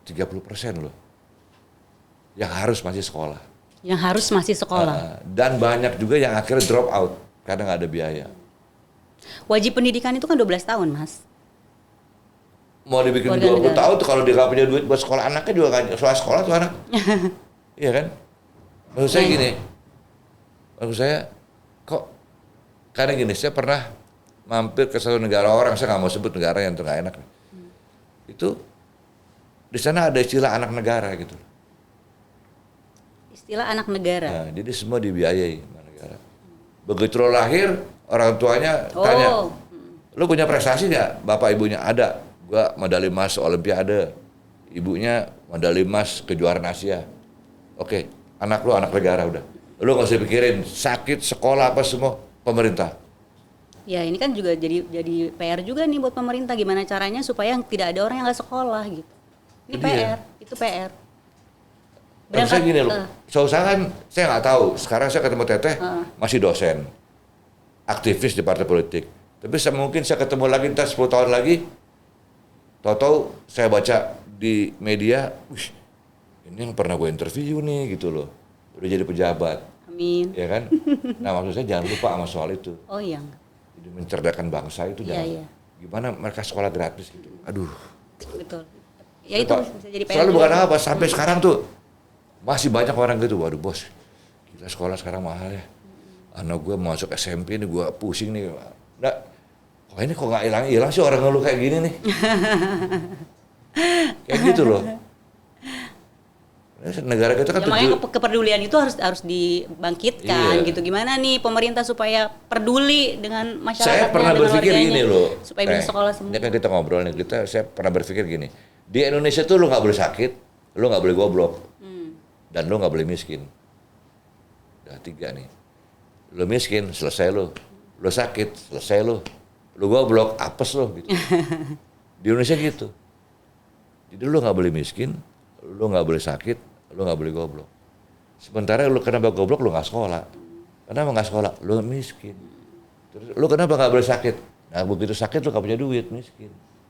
30% loh, yang harus masih sekolah. Yang harus masih sekolah. Dan banyak juga yang akhirnya drop out karena nggak ada biaya. Wajib pendidikan itu kan 12 tahun, Mas. Mau dibikin Warga 20 negara. tahun tuh kalau dia nggak punya duit buat sekolah anaknya juga nggak sekolah tuh anak. Iya kan? Maksud saya gini, maksud saya kok karena gini, saya pernah mampir ke satu negara orang, saya nggak mau sebut negara yang nggak enak. Itu di sana ada istilah anak negara gitu. Istilah anak negara. Nah, jadi semua dibiayai sama negara. Begitu lo lahir, orang tuanya tanya, lo punya prestasi nggak? Bapak ibunya ada. Gua medali emas Olimpiade. Ibunya medali emas kejuaraan Asia. Oke, anak lo anak negara udah. Lo nggak usah pikirin sakit, sekolah apa semua pemerintah. Ya ini kan juga jadi PR juga nih buat pemerintah, gimana caranya supaya tidak ada orang yang nggak sekolah gitu. Ini Itu PR, dia. itu PR. Maksud saya gini loh, saya kan saya nggak tahu. Sekarang saya ketemu Teteh masih dosen, aktivis di partai politik. Tapi mungkin saya ketemu lagi entah 10 tahun lagi, tahu-tahu saya baca di media, wih, ini yang pernah gue interview nih gitu loh, udah jadi pejabat. Amin. Ya kan? Nah maksud saya jangan lupa sama soal itu. Oh iya. Jadi mencerdaskan bangsa itu Iya, jangan. iya. Gimana mereka sekolah gratis gitu. Aduh. Betul. Ya itu Pak, bisa jadi PR soalnya juga bukan tuh. apa, sampai sekarang tuh masih banyak orang gitu, waduh bos, kita sekolah sekarang mahal ya. Anak gue masuk SMP nih, gue pusing nih. Nah, kok ini kok nggak hilang-hilang sih orang ngeluh kayak gini nih. Kayak gitu loh. Negara kita kan Ya, makanya kepedulian itu harus dibangkitkan Iya. gitu. Gimana nih pemerintah supaya peduli dengan masyarakatnya, saya pernah dengan berpikir warganya, gini loh. supaya bisa sekolah semua. Ini kan kita ngobrol nih, saya pernah berpikir gini. Di Indonesia tuh lu nggak boleh sakit, lu nggak boleh goblok, dan lu nggak boleh miskin. Udah 3 nih. Lu miskin, selesai lu. Lu sakit, selesai lu. Lu goblok, apes lu gitu. Di Indonesia gitu. Jadi lu nggak boleh miskin, lu nggak boleh sakit, lu nggak boleh goblok. Sementara lu kenapa goblok, lu nggak sekolah. Kenapa nggak sekolah? Lu miskin. Terus lu kenapa nggak boleh sakit? Nah begitu sakit lu nggak punya duit, miskin.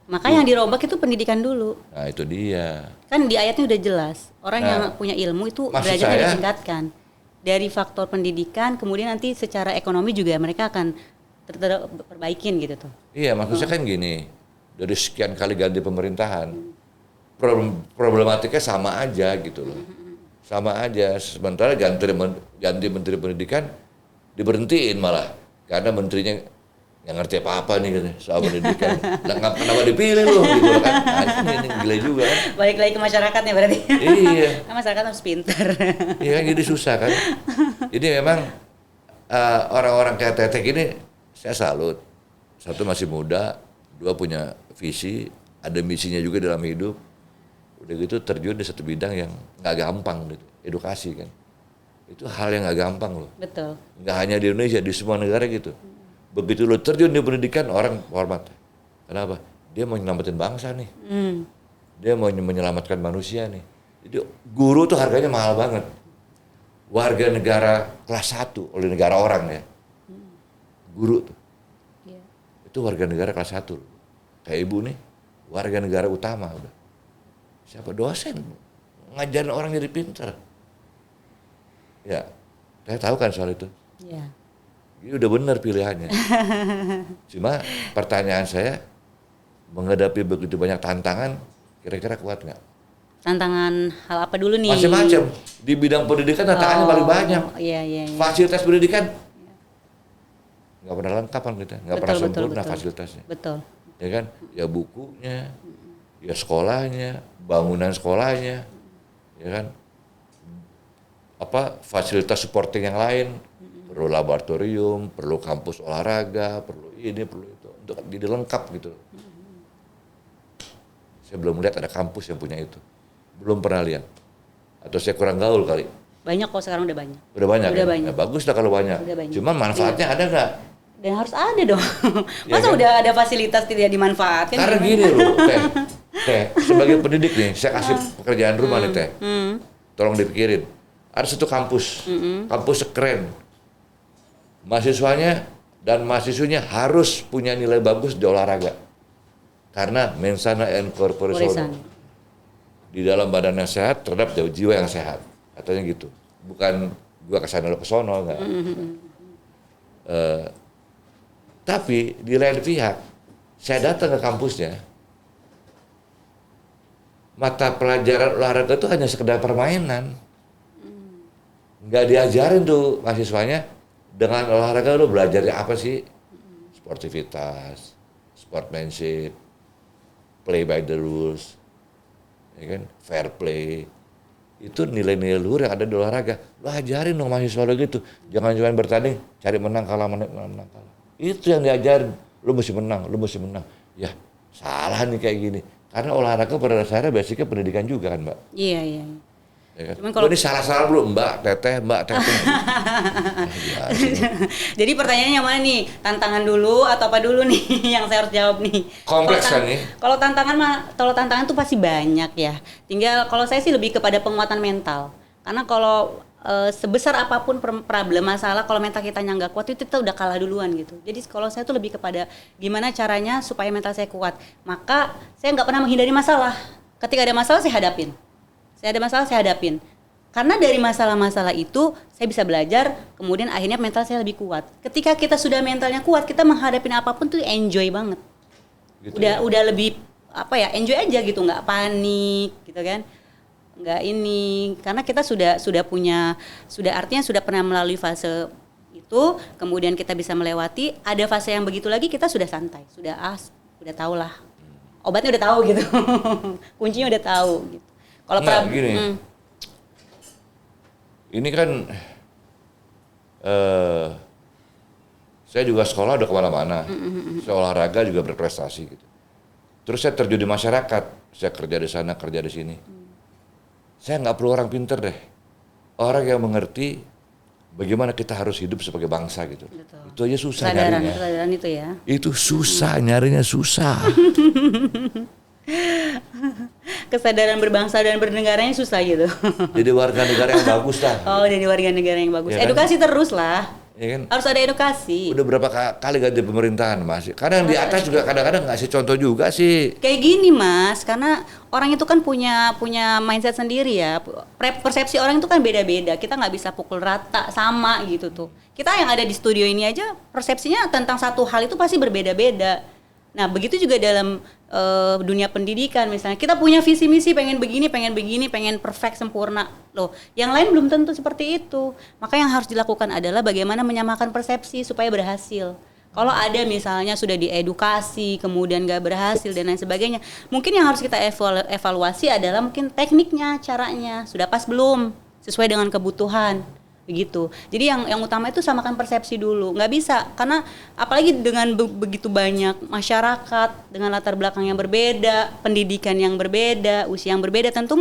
Maka yang dirombak itu pendidikan dulu. Nah itu dia. Kan di ayatnya udah jelas, orang Nah, yang punya ilmu itu maksud derajatnya saya- ditingkatkan. Dari faktor pendidikan, kemudian nanti secara ekonomi juga mereka akan perbaikin gitu tuh. Iya maksudnya kan gini. Dari sekian kali ganti pemerintahan, problematikanya sama aja gitu loh. Sama aja. Sementara ganti menteri pendidikan diberhentiin malah karena menterinya nggak ngerti apa-apa nih katanya soal pendidikan. Nah, kenapa dipilih loh gitu loh kan? Nah, ini gila juga kan? Balik lagi ke masyarakatnya berarti. Iya. Kan masyarakat harus pintar. Iya kan jadi susah kan. Jadi memang orang-orang kayak Tetek ini saya salut. Satu masih muda, dua punya visi, ada misinya juga dalam hidup. Udah gitu terjun di satu bidang yang nggak gampang gitu, edukasi kan. Itu hal yang nggak gampang loh. Betul. Nggak hanya di Indonesia, di semua negara gitu. Begitu lo terjun di pendidikan, orang hormat. Kenapa? Dia mau nyelamatin bangsa nih. Dia mau menyelamatkan manusia nih. Jadi guru tuh harganya mahal banget. Warga negara kelas 1 oleh negara orang ya. Guru tuh. Iya. Itu warga negara kelas 1. Kayak ibu nih, warga negara utama udah. Siapa dosen? Ngajarin orang jadi pintar. Ya, saya tahu kan soal itu. Iya. Ini udah benar pilihannya. Cuma pertanyaan saya, menghadapi begitu banyak tantangan, kira-kira kuat nggak? Tantangan hal apa dulu nih? Macam-macam. Di bidang pendidikan tantangannya paling banyak. Iya, iya, iya. Fasilitas pendidikan nggak pernah lengkap kan kita, nggak pernah Betul, sempurna betul. fasilitasnya. Betul. Ya kan? Ya bukunya, ya sekolahnya, bangunan sekolahnya, ya kan? Apa fasilitas supporting yang lain, perlu laboratorium, perlu kampus olahraga, perlu ini, perlu itu, untuk jadi lengkap gitu. Saya belum lihat ada kampus yang punya itu, belum pernah lihat. Atau saya kurang gaul kali. Banyak kok sekarang udah banyak. Udah banyak. Udah kan? banyak. Nah, bagus lah kalau banyak. Udah banyak. Cuman manfaatnya ada nggak? Dan harus ada dong. Ya Masa kan? udah ada fasilitas tidak dimanfaatkan? Karena gimana? gini loh, Teh, sebagai pendidik nih, saya kasih pekerjaan rumah nih Teh. Tolong dipikirin. Ada satu kampus, kampus keren. Mahasiswanya dan mahasiswinya harus punya nilai bagus di olahraga. Karena mensana and corpore sano. Warisan. Di dalam badan yang sehat terhadap jiwa yang sehat. Katanya gitu. Bukan gua kesana lo kesono, enggak. Tapi di lain pihak, saya datang ke kampusnya, mata pelajaran olahraga itu hanya sekedar permainan. Nggak diajarin tuh mahasiswanya, dengan olahraga lu belajarnya apa sih? Sportivitas, sportsmanship, play by the rules, ya kan? Fair play. Itu nilai-nilai luhur yang ada di olahraga. Lu ajarin dong mahasiswa lo gitu. Jangan cuma bertanding, cari menang kalah, menang kalah. Itu yang diajarin. Lu mesti menang, lu mesti menang. Ya, salah nih kayak gini. Karena olahraga pada dasarnya basicnya pendidikan juga kan, Mbak. Iya, iya. Ya kan? Cuman kalau- Ini salah-salah dulu, Mbak Teteh. Jadi pertanyaannya mana nih? Tantangan dulu atau apa dulu nih yang saya harus jawab nih? Kompleks Kalau kan nih? kalau tantangan tuh pasti banyak ya. Tinggal kalau saya sih lebih kepada penguatan mental. Karena kalau sebesar apapun problem masalah, kalau mental kita nggak kuat itu kita udah kalah duluan gitu. Jadi kalau saya tuh lebih kepada gimana caranya supaya mental saya kuat. Maka saya nggak pernah menghindari masalah. Ketika ada masalah saya hadapin. Saya ada masalah saya hadapin. Karena dari masalah-masalah itu saya bisa belajar, kemudian akhirnya mental saya lebih kuat. Ketika kita sudah mentalnya kuat, kita menghadapi apapun tuh enjoy banget. Gitu Udah lebih enjoy aja gitu, nggak panik gitu kan. Nggak ini, karena kita sudah artinya sudah pernah melalui fase itu, kemudian kita bisa melewati, ada fase yang begitu lagi kita sudah santai, udah tahu lah. Obatnya udah tahu gitu. Kuncinya udah tahu gitu. Kalau gini. Ini kan saya juga sekolah udah kemana-mana, saya olahraga juga berprestasi gitu. Terus saya terjun di masyarakat, saya kerja di sana, kerja di sini. Saya nggak perlu orang pinter deh, orang yang mengerti bagaimana kita harus hidup sebagai bangsa gitu. Betul. Itu aja susah nyarinya. Kesadaran itu ya. Itu susah nyarinya susah. Kesadaran berbangsa dan bernegaranya susah gitu. Jadi warga negara yang bagus lah. Oh, jadi warga negara yang bagus. Ya kan? Edukasi terus lah. Ya kan? Harus ada edukasi. Udah berapa kali ganti pemerintahan masih. Kadang di atas juga kadang-kadang ngasih contoh juga sih. Kayak gini Mas, karena orang itu kan punya mindset sendiri ya. Persepsi orang itu kan beda-beda. Kita nggak bisa pukul rata sama gitu tuh. Kita yang ada di studio ini aja persepsinya tentang satu hal itu pasti berbeda-beda. Nah begitu juga dalam dunia pendidikan misalnya. Kita punya visi misi pengen begini, pengen perfect, sempurna. Loh, yang lain belum tentu seperti itu. Maka yang harus dilakukan adalah bagaimana menyamakan persepsi supaya berhasil. Kalau ada misalnya sudah diedukasi, kemudian gak berhasil dan lain sebagainya, mungkin yang harus kita evaluasi adalah mungkin tekniknya, caranya, sudah pas belum, sesuai dengan kebutuhan, begitu. Jadi yang utama itu samakan persepsi dulu, nggak bisa, karena apalagi dengan begitu banyak masyarakat dengan latar belakang yang berbeda, pendidikan yang berbeda, usia yang berbeda, tentu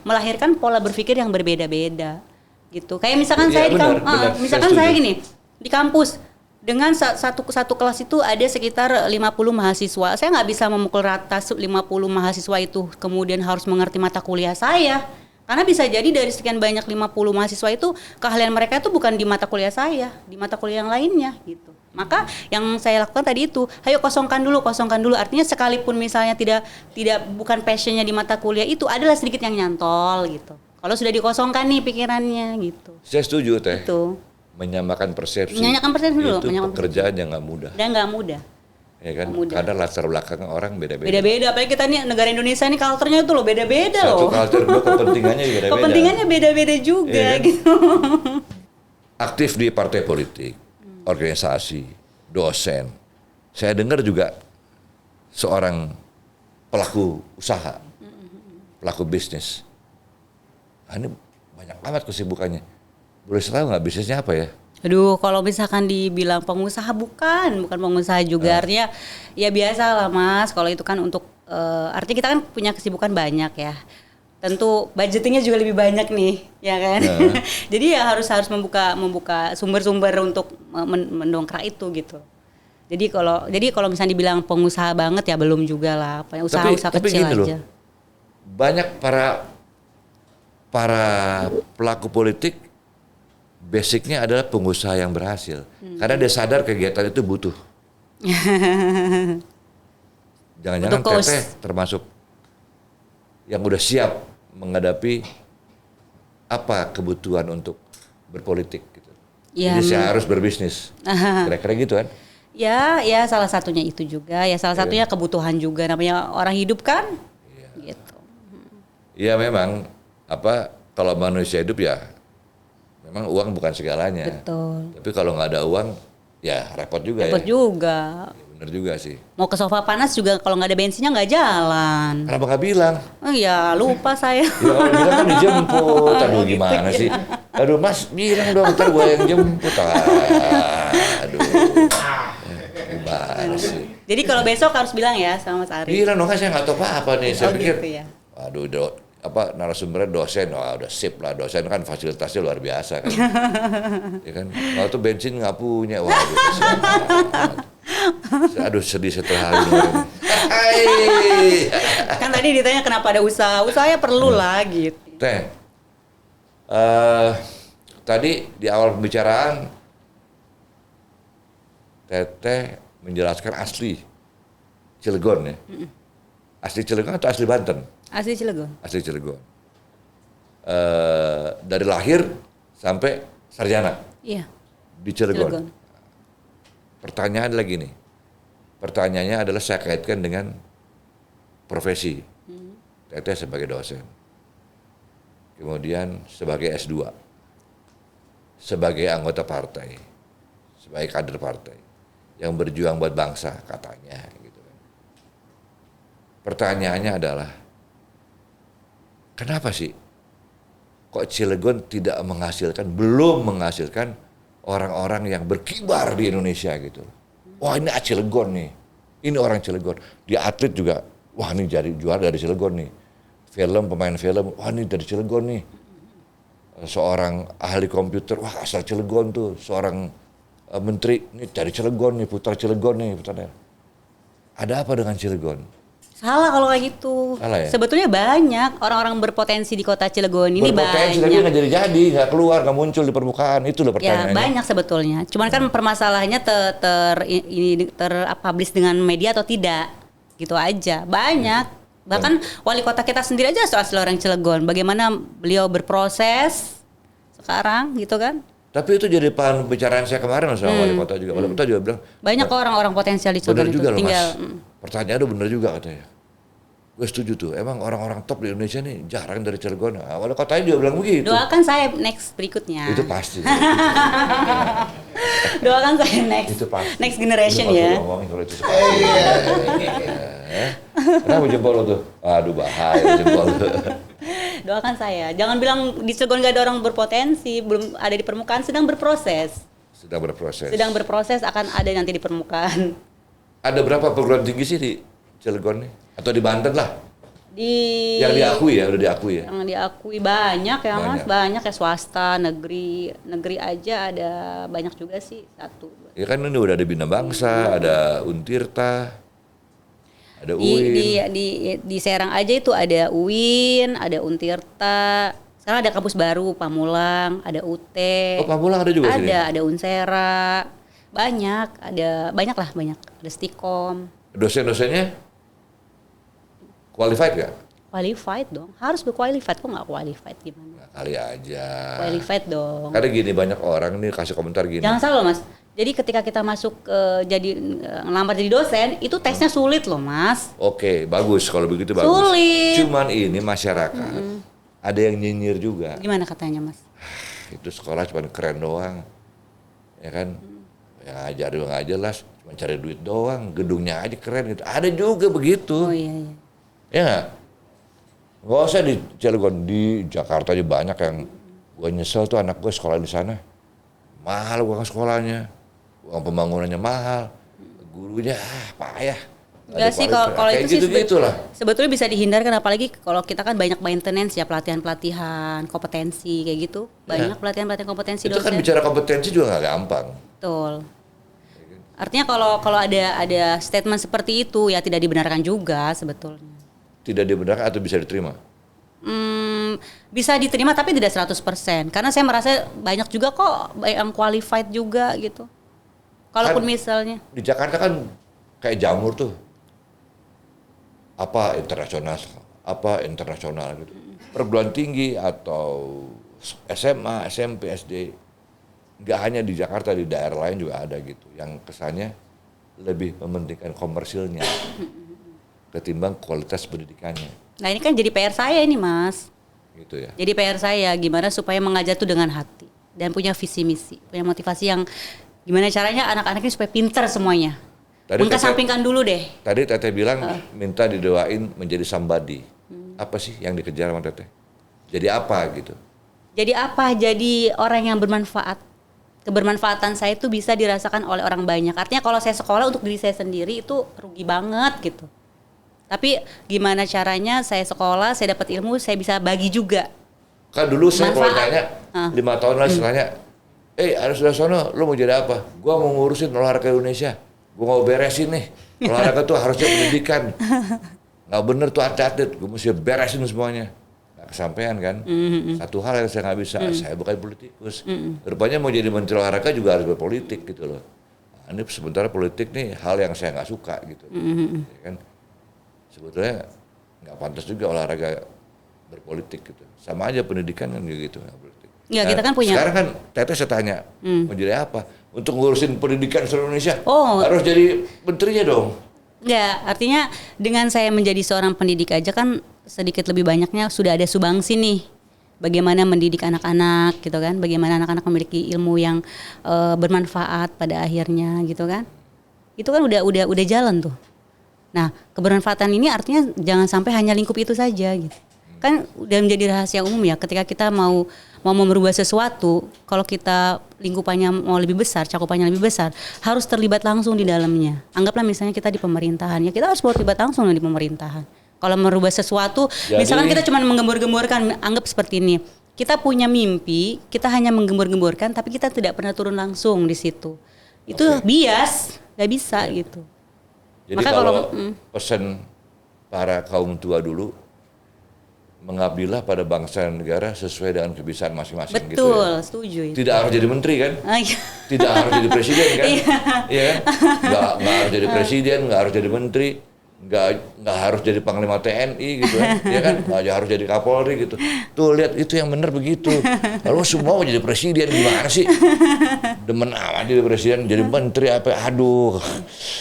melahirkan pola berpikir yang berbeda-beda, gitu. Kayak misalkan misalkan saya gini di kampus. Dengan satu kelas itu ada sekitar 50 mahasiswa. Saya nggak bisa memukul rata 50 mahasiswa itu kemudian harus mengerti mata kuliah saya. Karena bisa jadi dari sekian banyak 50 mahasiswa itu keahlian mereka itu bukan di mata kuliah saya, di mata kuliah yang lainnya gitu. Maka yang saya lakukan tadi itu, ayo kosongkan dulu. Artinya sekalipun misalnya tidak bukan passionnya di mata kuliah itu, adalah sedikit yang nyantol gitu. Kalau sudah dikosongkan nih pikirannya gitu. Saya setuju Teh. Itu. Menyamakan persepsi. Dulu. Itu pekerjaan yang nggak mudah. Dan nggak mudah. Ya kan, karena latar belakang orang beda-beda. Beda-beda, apalagi kita nih negara Indonesia nih culture-nya itu loh beda-beda loh. Satu culture dua kepentingannya juga beda-beda. Kepentingannya beda-beda juga ya kan? gitu. Aktif di partai politik, organisasi, dosen. Saya dengar juga seorang pelaku usaha, pelaku bisnis. Ini banyak amat kesibukannya. Boleh tahu nggak bisnisnya apa ya? Aduh, kalau misalkan dibilang pengusaha bukan pengusaha juga, artinya ya biasa lah Mas. Kalau itu kan untuk artinya kita kan punya kesibukan banyak ya. Tentu budgetingnya juga lebih banyak nih, ya kan. Jadi ya harus membuka sumber-sumber untuk mendongkrak itu gitu. Jadi kalau misalnya dibilang pengusaha banget ya belum juga lah, usaha-usaha kecil aja. Loh, banyak para pelaku politik basicnya adalah pengusaha yang berhasil. Karena dia sadar kegiatan itu butuh. Jangan-jangan Teteh termasuk yang udah siap menghadapi apa kebutuhan untuk berpolitik gitu. Ya, jadi saya harus berbisnis. Kira-kira gitu kan? Ya salah satunya itu juga. Ya salah satunya kebutuhan juga, namanya orang hidup kan. Gitu. Iya memang kalau manusia hidup ya memang uang bukan segalanya. Betul. Tapi kalau nggak ada uang, ya repot juga repot ya. Juga. Ya, bener juga sih. Mau ke sofa panas juga kalau nggak ada bensinnya nggak jalan. Kenapa nggak bilang? Oh ya lupa saya. Ya kalau bilang kan dijemput. Aduh gimana sih? Aduh Mas bilang dong ntar gue yang jemput. Aduh. Gimana sih? Jadi kalau besok harus bilang ya sama Mas Ari. Bilang dong kan saya nggak tahu apa nih. Saya pikir. Gitu ya. Aduh narasumbernya dosen, wah udah sip lah, dosen kan fasilitasnya luar biasa kan. Ya kan, kalau tuh bensin nggak punya, waduh kasihan. Aduh sedih setelah hari ini. Kan tadi ditanya kenapa ada usahanya perlu lah gitu. Teh, tadi di awal pembicaraan Teteh menjelaskan asli Cilegon ya. Asli Cilegon atau asli Banten? Asli Cilegon. Asli Cilegon. dari lahir sampai sarjana Iya. di Cilegon. Cilegon. Pertanyaan lagi nih. Pertanyaannya adalah saya kaitkan dengan profesi. Teteh sebagai dosen. Kemudian sebagai S2. Sebagai anggota partai. Sebagai kader partai. Yang berjuang buat bangsa katanya gitu kan. Pertanyaannya adalah kenapa sih kok Cilegon tidak menghasilkan, belum menghasilkan orang-orang yang berkibar di Indonesia gitu. Wah ini Cilegon nih, ini orang Cilegon. Di atlet juga, wah ini jadi juara dari Cilegon nih. Film, pemain film, wah ini dari Cilegon nih. Seorang ahli komputer, wah asal Cilegon tuh. Seorang menteri, ini dari Cilegon nih, putra Cilegon nih. Putra. Ada apa dengan Cilegon? Salah kalau kayak gitu. Salah ya? Sebetulnya banyak orang-orang berpotensi di kota Cilegon ini Berpotensi banyak. tapi nggak jadi, nggak keluar, nggak muncul di permukaan. Itu loh Ya pertanyaannya. banyak sebetulnya. Cuman kan permasalahannya publish dengan media atau tidak, gitu aja. Banyak. Bahkan wali kota kita sendiri aja asli orang Cilegon. Bagaimana beliau berproses sekarang, gitu kan? Tapi itu jadi bahan pembicaraan saya kemarin sama wali kota juga. Wali kota juga bilang, Banyak kok orang-orang potensial di benar Cilegon itu. juga loh Tinggal mas. Pertanyaan itu benar juga katanya. Gue setuju tuh. Emang orang-orang top di Indonesia nih jarang dari Cilegon. Nah, wali kotanya juga bilang begitu. doakan saya next berikutnya. Itu pasti. Doakan saya next. Itu pasti. Next generation Itu nggak ya. usah ngomongin kalau itu pasti. Kenapa jempol lo tuh? Aduh bahaya jempol lo. Doakan saya. Jangan bilang di Cilegon gak ada orang berpotensi, belum ada di permukaan, sedang berproses. Sedang berproses. Sedang berproses akan ada nanti di permukaan. Ada berapa perguruan tinggi sih di Cilegon nih? Atau di Banten lah? Di Yang diakui ya, udah diakui ya? Yang diakui banyak ya Mas, Banyak. banyak ya swasta, negeri aja ada banyak juga sih, 1, 2. Ya kan ini udah ada Bina Bangsa, ada Untirta, ada UIN. Di Serang aja itu ada UIN, ada Untirta. Sekarang ada kampus baru Pamulang, ada UT. Oh Pamulang ada juga sini? Ada Unsera. Banyak lah. Ada Stikom. Dosen-dosennya qualified gak? Qualified dong. Harus berqualified. Kok nggak qualified gimana? Nah, kali aja. Qualified dong. Karena gini banyak orang nih kasih komentar gini. Jangan salah loh Mas. Jadi ketika kita masuk ngelamar jadi dosen, itu tesnya sulit loh Mas. Oke, bagus kalau begitu bagus. Sulit. Cuman ini masyarakat ada yang nyinyir juga. Gimana katanya Mas? Itu sekolah cuma keren doang. Ya kan? Yang ngajar juga nggak jelas, cuma cari duit doang, gedungnya aja keren gitu. Ada juga begitu. Oh iya. Ya nggak usah di Cilegon, di Jakarta aja banyak yang gue nyesel tuh anak gue sekolah di sana. Mahal uang sekolahnya, uang pembangunannya mahal, gurunya payah. Enggak sih kalau kayak itu sih gitu lah. sebetulnya bisa dihindarkan, apalagi kalau kita kan banyak maintenance ya, pelatihan kompetensi kayak gitu. Banyak pelatihan kompetensi Itu kan dosen. bicara kompetensi juga nggak gampang. Betul. Artinya kalau ada statement seperti itu ya tidak dibenarkan juga sebetulnya. Tidak dibenarkan atau bisa diterima? Bisa diterima tapi tidak 100%. Karena saya merasa banyak juga kok yang qualified juga gitu. Kalaupun misalnya. Di Jakarta kan kayak jamur tuh. Apa internasional gitu. Perguruan tinggi atau SMA, SMP, SD. Nggak hanya di Jakarta, di daerah lain juga ada gitu. Yang kesannya lebih mementingkan komersilnya ketimbang kualitas pendidikannya. Nah ini kan jadi PR saya ini Mas. Gitu ya. Jadi PR saya gimana supaya mengajar itu dengan hati. Dan punya visi misi. Punya motivasi yang gimana caranya anak-anak ini supaya pintar semuanya. Mengkesampingkan dulu deh. Tadi Teteh bilang minta didoain menjadi somebody. Apa sih yang dikejar sama Teteh? Jadi apa gitu? Jadi apa? Jadi orang yang bermanfaat. Kebermanfaatan saya itu bisa dirasakan oleh orang banyak. Artinya kalau saya sekolah untuk diri saya sendiri itu rugi banget gitu. Tapi gimana caranya saya sekolah, saya dapat ilmu, saya bisa bagi juga. Kan dulu saya kalau Manfaat. tanya 5 tahun lagi tanya, ada sudah sono, lu mau jadi apa? Gua mau ngurusin olahraga Indonesia. Gua mau beresin nih. Olahraga tuh harusnya pendidikan. Nggak bener tuh atlet, gua mesti beresin semuanya. Nggak kesampaian kan? Satu hal yang saya nggak bisa, saya bukan politikus. Rupanya mau jadi menteri olahraga juga harus berpolitik gitu loh. Nah, ini sementara politik nih hal yang saya nggak suka gitu. Ya kan? Sebetulnya nggak pantas juga olahraga berpolitik gitu. Sama aja pendidikan kan gitu. Politik. Ya, kita kan punya. Sekarang kan Teteh saya tanya, mau jadi apa? Untuk ngurusin pendidikan seluruh Indonesia, Oh. harus jadi menterinya dong. Ya, artinya dengan saya menjadi seorang pendidik aja kan sedikit lebih banyaknya sudah ada sumbangsi nih. Bagaimana mendidik anak-anak gitu kan, bagaimana anak-anak memiliki ilmu yang bermanfaat pada akhirnya gitu kan. Itu kan udah jalan tuh. Nah, kebermanfaatan ini artinya jangan sampai hanya lingkup itu saja gitu. Kan udah menjadi rahasia umum ya ketika kita mau merubah sesuatu, kalau kita lingkupannya mau lebih besar, cakupannya lebih besar, harus terlibat langsung di dalamnya. Anggaplah misalnya kita di pemerintahan, ya kita harus terlibat langsung di pemerintahan. Kalau merubah sesuatu, misalkan kita cuma menggembur-gemburkan, anggap seperti ini. Kita punya mimpi, kita hanya menggembur-gemburkan, tapi kita tidak pernah turun langsung di situ. Itu bias, nggak bisa gitu. Jadi Maka kalau pesan para kaum tua dulu, mengabdilah pada bangsa dan negara sesuai dengan kebiasaan masing-masing. Betul, gitu ya. setuju itu. Tidak harus jadi menteri kan? Iya. Tidak harus jadi presiden kan? Iya kan? Nggak harus jadi presiden, nggak harus jadi menteri, nggak harus jadi panglima TNI gitu kan? Iya kan? Nggak harus jadi Kapolri gitu. Tuh lihat itu yang benar begitu. Lalu semua mau jadi presiden gimana sih? Demen amat jadi presiden, jadi menteri apa? Aduh,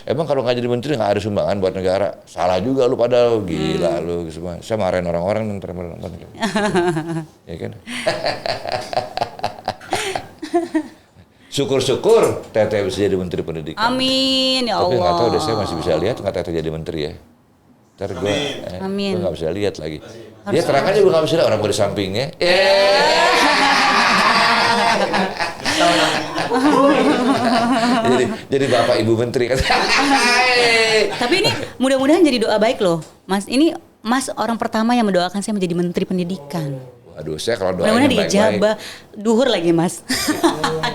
emang kalau nggak jadi menteri nggak ada sumbangan buat negara? Salah juga lu padahal, gila lu semua. Saya marahin orang-orang yang nonton. Ya kan? Syukur-syukur Teteh bisa jadi menteri pendidikan. Amin ya Allah. Tapi nggak tahu deh, saya masih bisa lihat nggak Teteh jadi menteri ya. Ntar gue Amin. nggak bisa lihat lagi. Dia terang aja gue nggak bisa lihat orang gue di sampingnya. jadi bapak ibu menteri kan. Tapi ini mudah-mudahan jadi doa baik loh, Mas. Ini Mas orang pertama yang mendoakan saya menjadi menteri pendidikan. Waduh, saya kalau doain Mudah-mudahan baik-baik. dijabah duhur lagi, Mas.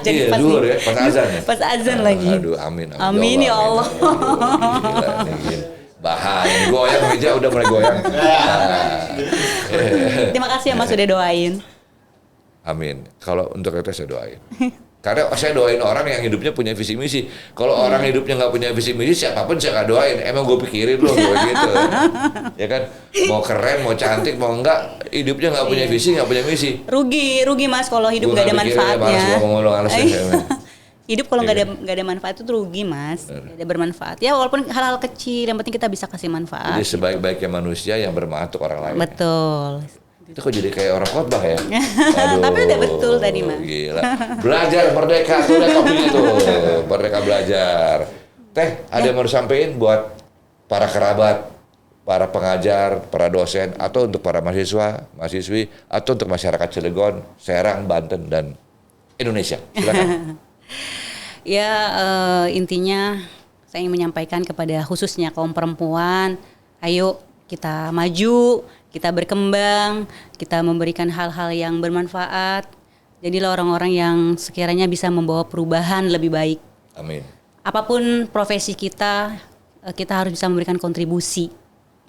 Iya, duhur ya, pas azan ya. Pas azan lagi. Aduh, amin. Amin ya Allah. Gila, ini bahaya, goyang meja udah mulai goyang. Terima kasih ya Mas sudah doain. Amin. Kalau untuk itu saya doain. Karena saya doain orang yang hidupnya punya visi misi. Kalau orang hidupnya nggak punya visi misi, siapapun saya nggak doain. Emang gue pikirin loh, gue gitu. Ya kan, mau keren, mau cantik, mau enggak, hidupnya nggak punya visi, nggak punya misi. Rugi Mas kalau hidup nggak ada manfaatnya. Hidup kalau nggak ada manfaat itu rugi Mas. Nggak ada bermanfaat. Ya walaupun hal-hal kecil, yang penting kita bisa kasih manfaat. Jadi sebaik-baiknya manusia yang bermanfaat untuk orang lain. Betul. Itu kok jadi kayak orang khotbah ya? Aduh, tapi udah betul tadi Mas. Gila. Belajar merdeka tuh udah kopinya tuh. Merdeka belajar. Teh, ada yang mau disampaikan buat para kerabat, para pengajar, para dosen, atau untuk para mahasiswa, mahasiswi, atau untuk masyarakat Cilegon, Serang, Banten, dan Indonesia. Silakan. Ya intinya saya ingin menyampaikan kepada khususnya kaum perempuan, ayo kita maju, kita berkembang, kita memberikan hal-hal yang bermanfaat. Jadilah orang-orang yang sekiranya bisa membawa perubahan lebih baik. Amin. Apapun profesi kita harus bisa memberikan kontribusi.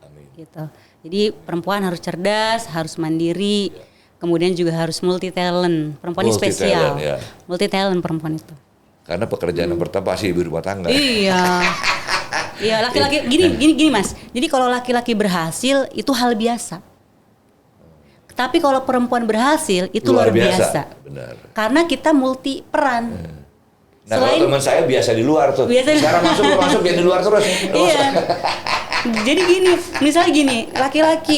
Amin. Gitu. Jadi perempuan harus cerdas, harus mandiri, kemudian juga harus multi talent. Perempuan ini spesial. Ya. Multi talent perempuan itu. Karena pekerjaan yang pertama pasti ibu rumah tangga. Iya. Iya, laki-laki gini Mas. Jadi kalau laki-laki berhasil itu hal biasa. Tapi kalau perempuan berhasil itu luar biasa. Benar. Karena kita multi peran. Nah, kalau teman saya biasa di luar tuh. Sekarang masuk dia di luar terus. Iya. Jadi gini, misalnya gini,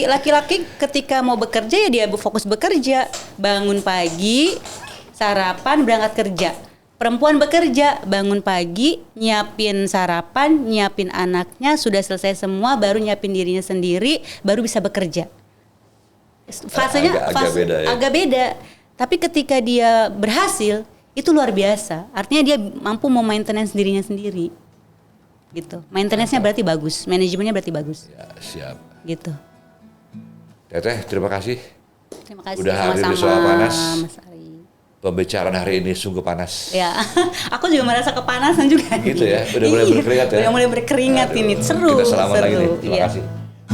laki-laki ketika mau bekerja ya dia fokus bekerja, bangun pagi, sarapan, berangkat kerja. Perempuan bekerja, bangun pagi, nyiapin sarapan, nyiapin anaknya, sudah selesai semua, baru nyiapin dirinya sendiri, baru bisa bekerja. Fasenya agak beda. Tapi ketika dia berhasil, itu luar biasa. Artinya dia mampu memaintenance dirinya sendiri. Gitu. Maintenance-nya berarti bagus, manajemennya berarti bagus. Ya, siap. Gitu. Teteh, terima kasih. Terima kasih. Udah hadir di Soal Panas. Pembicaraan hari ini sungguh panas. Ya, aku juga merasa kepanasan juga. Gitu ya, udah mulai berkeringat ya. Udah mulai berkeringat. Aduh, ini seru. Kita salaman lagi nih, terima kasih.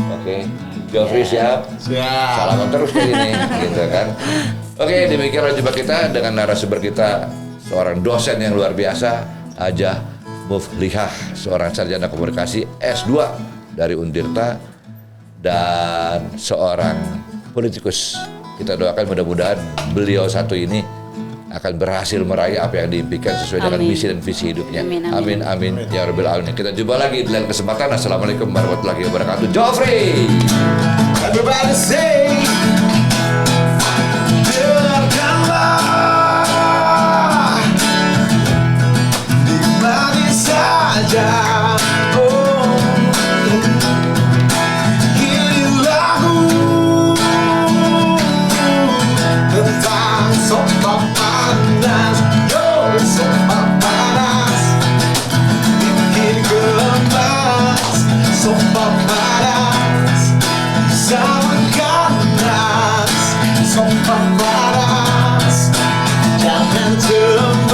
Oke, Jofri siap? Siap. Salaman terus kayak gini, gitu kan. Oke, demikianlah jumpa kita dengan narasumber kita, seorang dosen yang luar biasa, Hajah Muflihah, seorang sarjana komunikasi S2 dari Untirta, dan seorang politikus. Kita doakan mudah-mudahan beliau satu ini akan berhasil meraih apa yang diimpikan sesuai dengan Amin. misi dan visi hidupnya. Amin, amin. Amin, amin, ya Rabbil Alamin. Kita jumpa lagi di lain kesempatan. Assalamualaikum warahmatullahi wabarakatuh. Joffrey! Everybody say, dengarkanlah di mana saja. Oh, ini lagu tentang sopak panas. Yo, sopak panas, bikin gemas. Sopak panas, sama ganas. Sopak panas, jangan cemas.